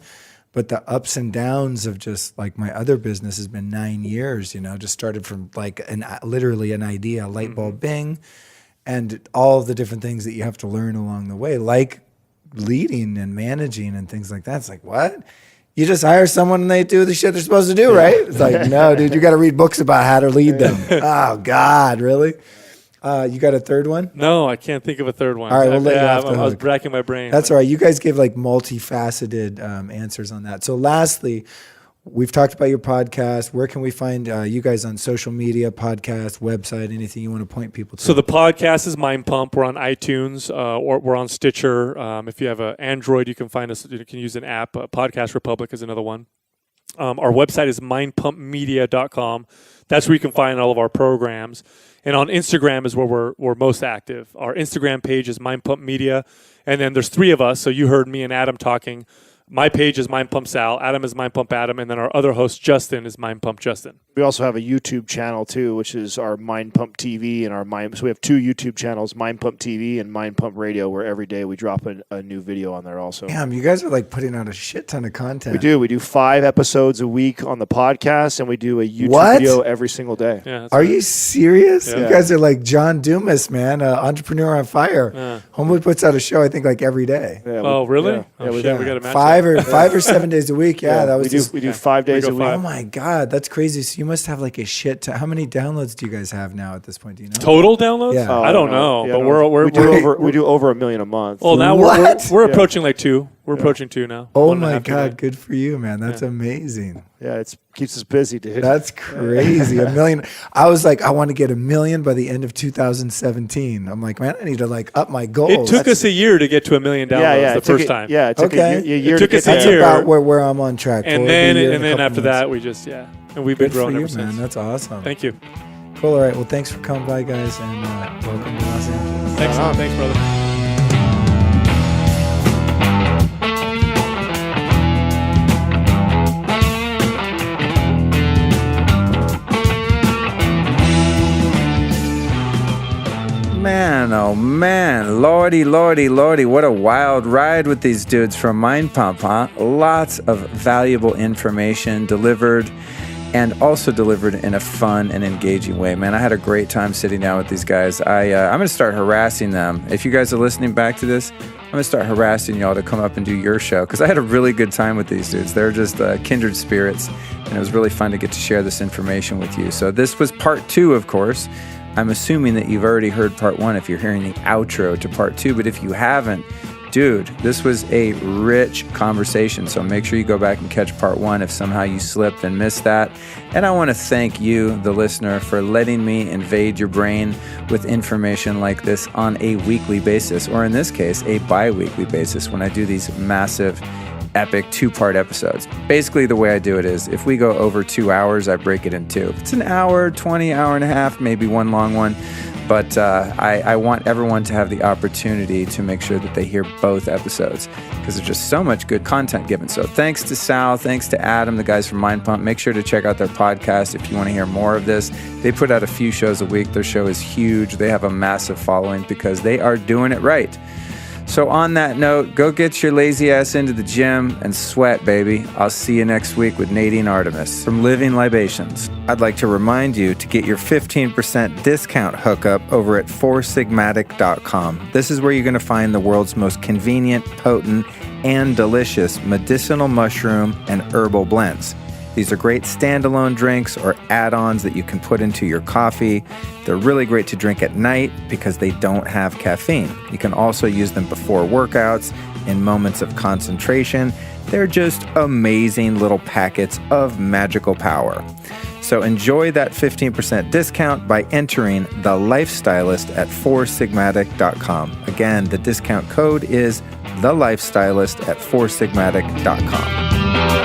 But the ups and downs of just like my other business has been 9 years, just started from like literally an idea, a light bulb bing, and all the different things that you have to learn along the way, like leading and managing and things like that. It's like, what? You just hire someone and they do the shit they're supposed to do, right? It's like, no, dude, you got to read books about how to lead them. Oh, God, really? You got a third one? No, I can't think of a third one. All right, we'll let you off the I was hook. bracking my brain. That's all right. You guys gave like multifaceted answers on that. So lastly, we've talked about your podcast. Where can we find you guys on social media, podcast, website, anything you want to point people to? So the podcast is MindPump. We're on iTunes, or we're on Stitcher. If you have an Android, you can find us. You can use an app. Podcast Republic is another one. Our website is mindpumpmedia.com. That's where you can find all of our programs. And on Instagram is where we're most active. Our Instagram page is MindPump Media. And then there's 3 of us. So you heard me and Adam talking. My page is MindPump Sal. Adam is MindPump Adam. And then our other host, Justin, is MindPump Justin. We also have a YouTube channel too, which is our MindPump TV and our Mind. So we have 2 YouTube channels, MindPump TV and MindPump Radio, where every day we drop a new video on there also. Damn, you guys are like putting out a shit ton of content. We do. We do 5 episodes a week on the podcast, and we do a YouTube video every single day. Yeah, are you serious? Yeah. You guys are like John Dumas, man, Entrepreneur on Fire. Yeah. Homeboy puts out a show, I think, like every day. Yeah, Oh, really? Yeah. Oh, shit, we got to match 5 or 7 days a week. Yeah, that was we do 5 days a week. Oh my God, that's crazy. So you must have like a shit ton. How many downloads do you guys have now at this point? Do you know? Total downloads? Yeah. I don't know, Yeah, but no. we're we do over 1 million a month. Well, now What? we're approaching like 2. We're approaching 2 now. Oh 1.5 my a God, day. good for you, man. That's amazing. Yeah, it keeps us busy, dude. That's crazy. 1 million. I was like, I want to get 1 million by the end of 2017. I'm like, man, I need to like up my goals. It took us a year to get to 1 million downloads the first time. Yeah, it took Okay. a year It took to us get a That's there. year. about where I'm on track. And for. then A year and a then couple after months. that, we just and we've been Good for growing you, ever since. man. That's awesome. Thank you. Cool. All right. Well, thanks for coming by, guys, and welcome to Los Angeles. Thanks, thanks, brother. Man, oh man, lordy, what a wild ride with these dudes from MindPump, huh? Lots of valuable information delivered, and also delivered in a fun and engaging way. Man, I had a great time sitting down with these guys. I'm going to start harassing them. If you guys are listening back to this, I'm going to start harassing y'all to come up and do your show, because I had a really good time with these dudes. They're just kindred spirits, and it was really fun to get to share this information with you. So this was part 2, of course. I'm assuming that you've already heard part 1 if you're hearing the outro to part 2, but if you haven't, dude, this was a rich conversation, so make sure you go back and catch part 1 if somehow you slipped and missed that. And I want to thank you, the listener, for letting me invade your brain with information like this on a weekly basis, or in this case, a bi-weekly basis when I do these massive epic 2-part episodes. Basically, the way I do it is if we go over 2 hours, I break it in 2. If it's an hour, 20, hour and a half, maybe one long one. But I want everyone to have the opportunity to make sure that they hear both episodes, because there's just so much good content given. So thanks to Sal, thanks to Adam, the guys from MindPump. Make sure to check out their podcast if you want to hear more of this. They put out a few shows a week. Their show is huge. They have a massive following because they are doing it right. So on that note, go get your lazy ass into the gym and sweat, baby. I'll see you next week with Nadine Artemis from Living Libations. I'd like to remind you to get your 15% discount hookup over at foursigmatic.com. This is where you're going to find the world's most convenient, potent, and delicious medicinal mushroom and herbal blends. These are great standalone drinks or add-ons that you can put into your coffee. They're really great to drink at night because they don't have caffeine. You can also use them before workouts, in moments of concentration. They're just amazing little packets of magical power. So enjoy that 15% discount by entering The Lifestylist at foursigmatic.com. Again, the discount code is The Lifestylist at foursigmatic.com.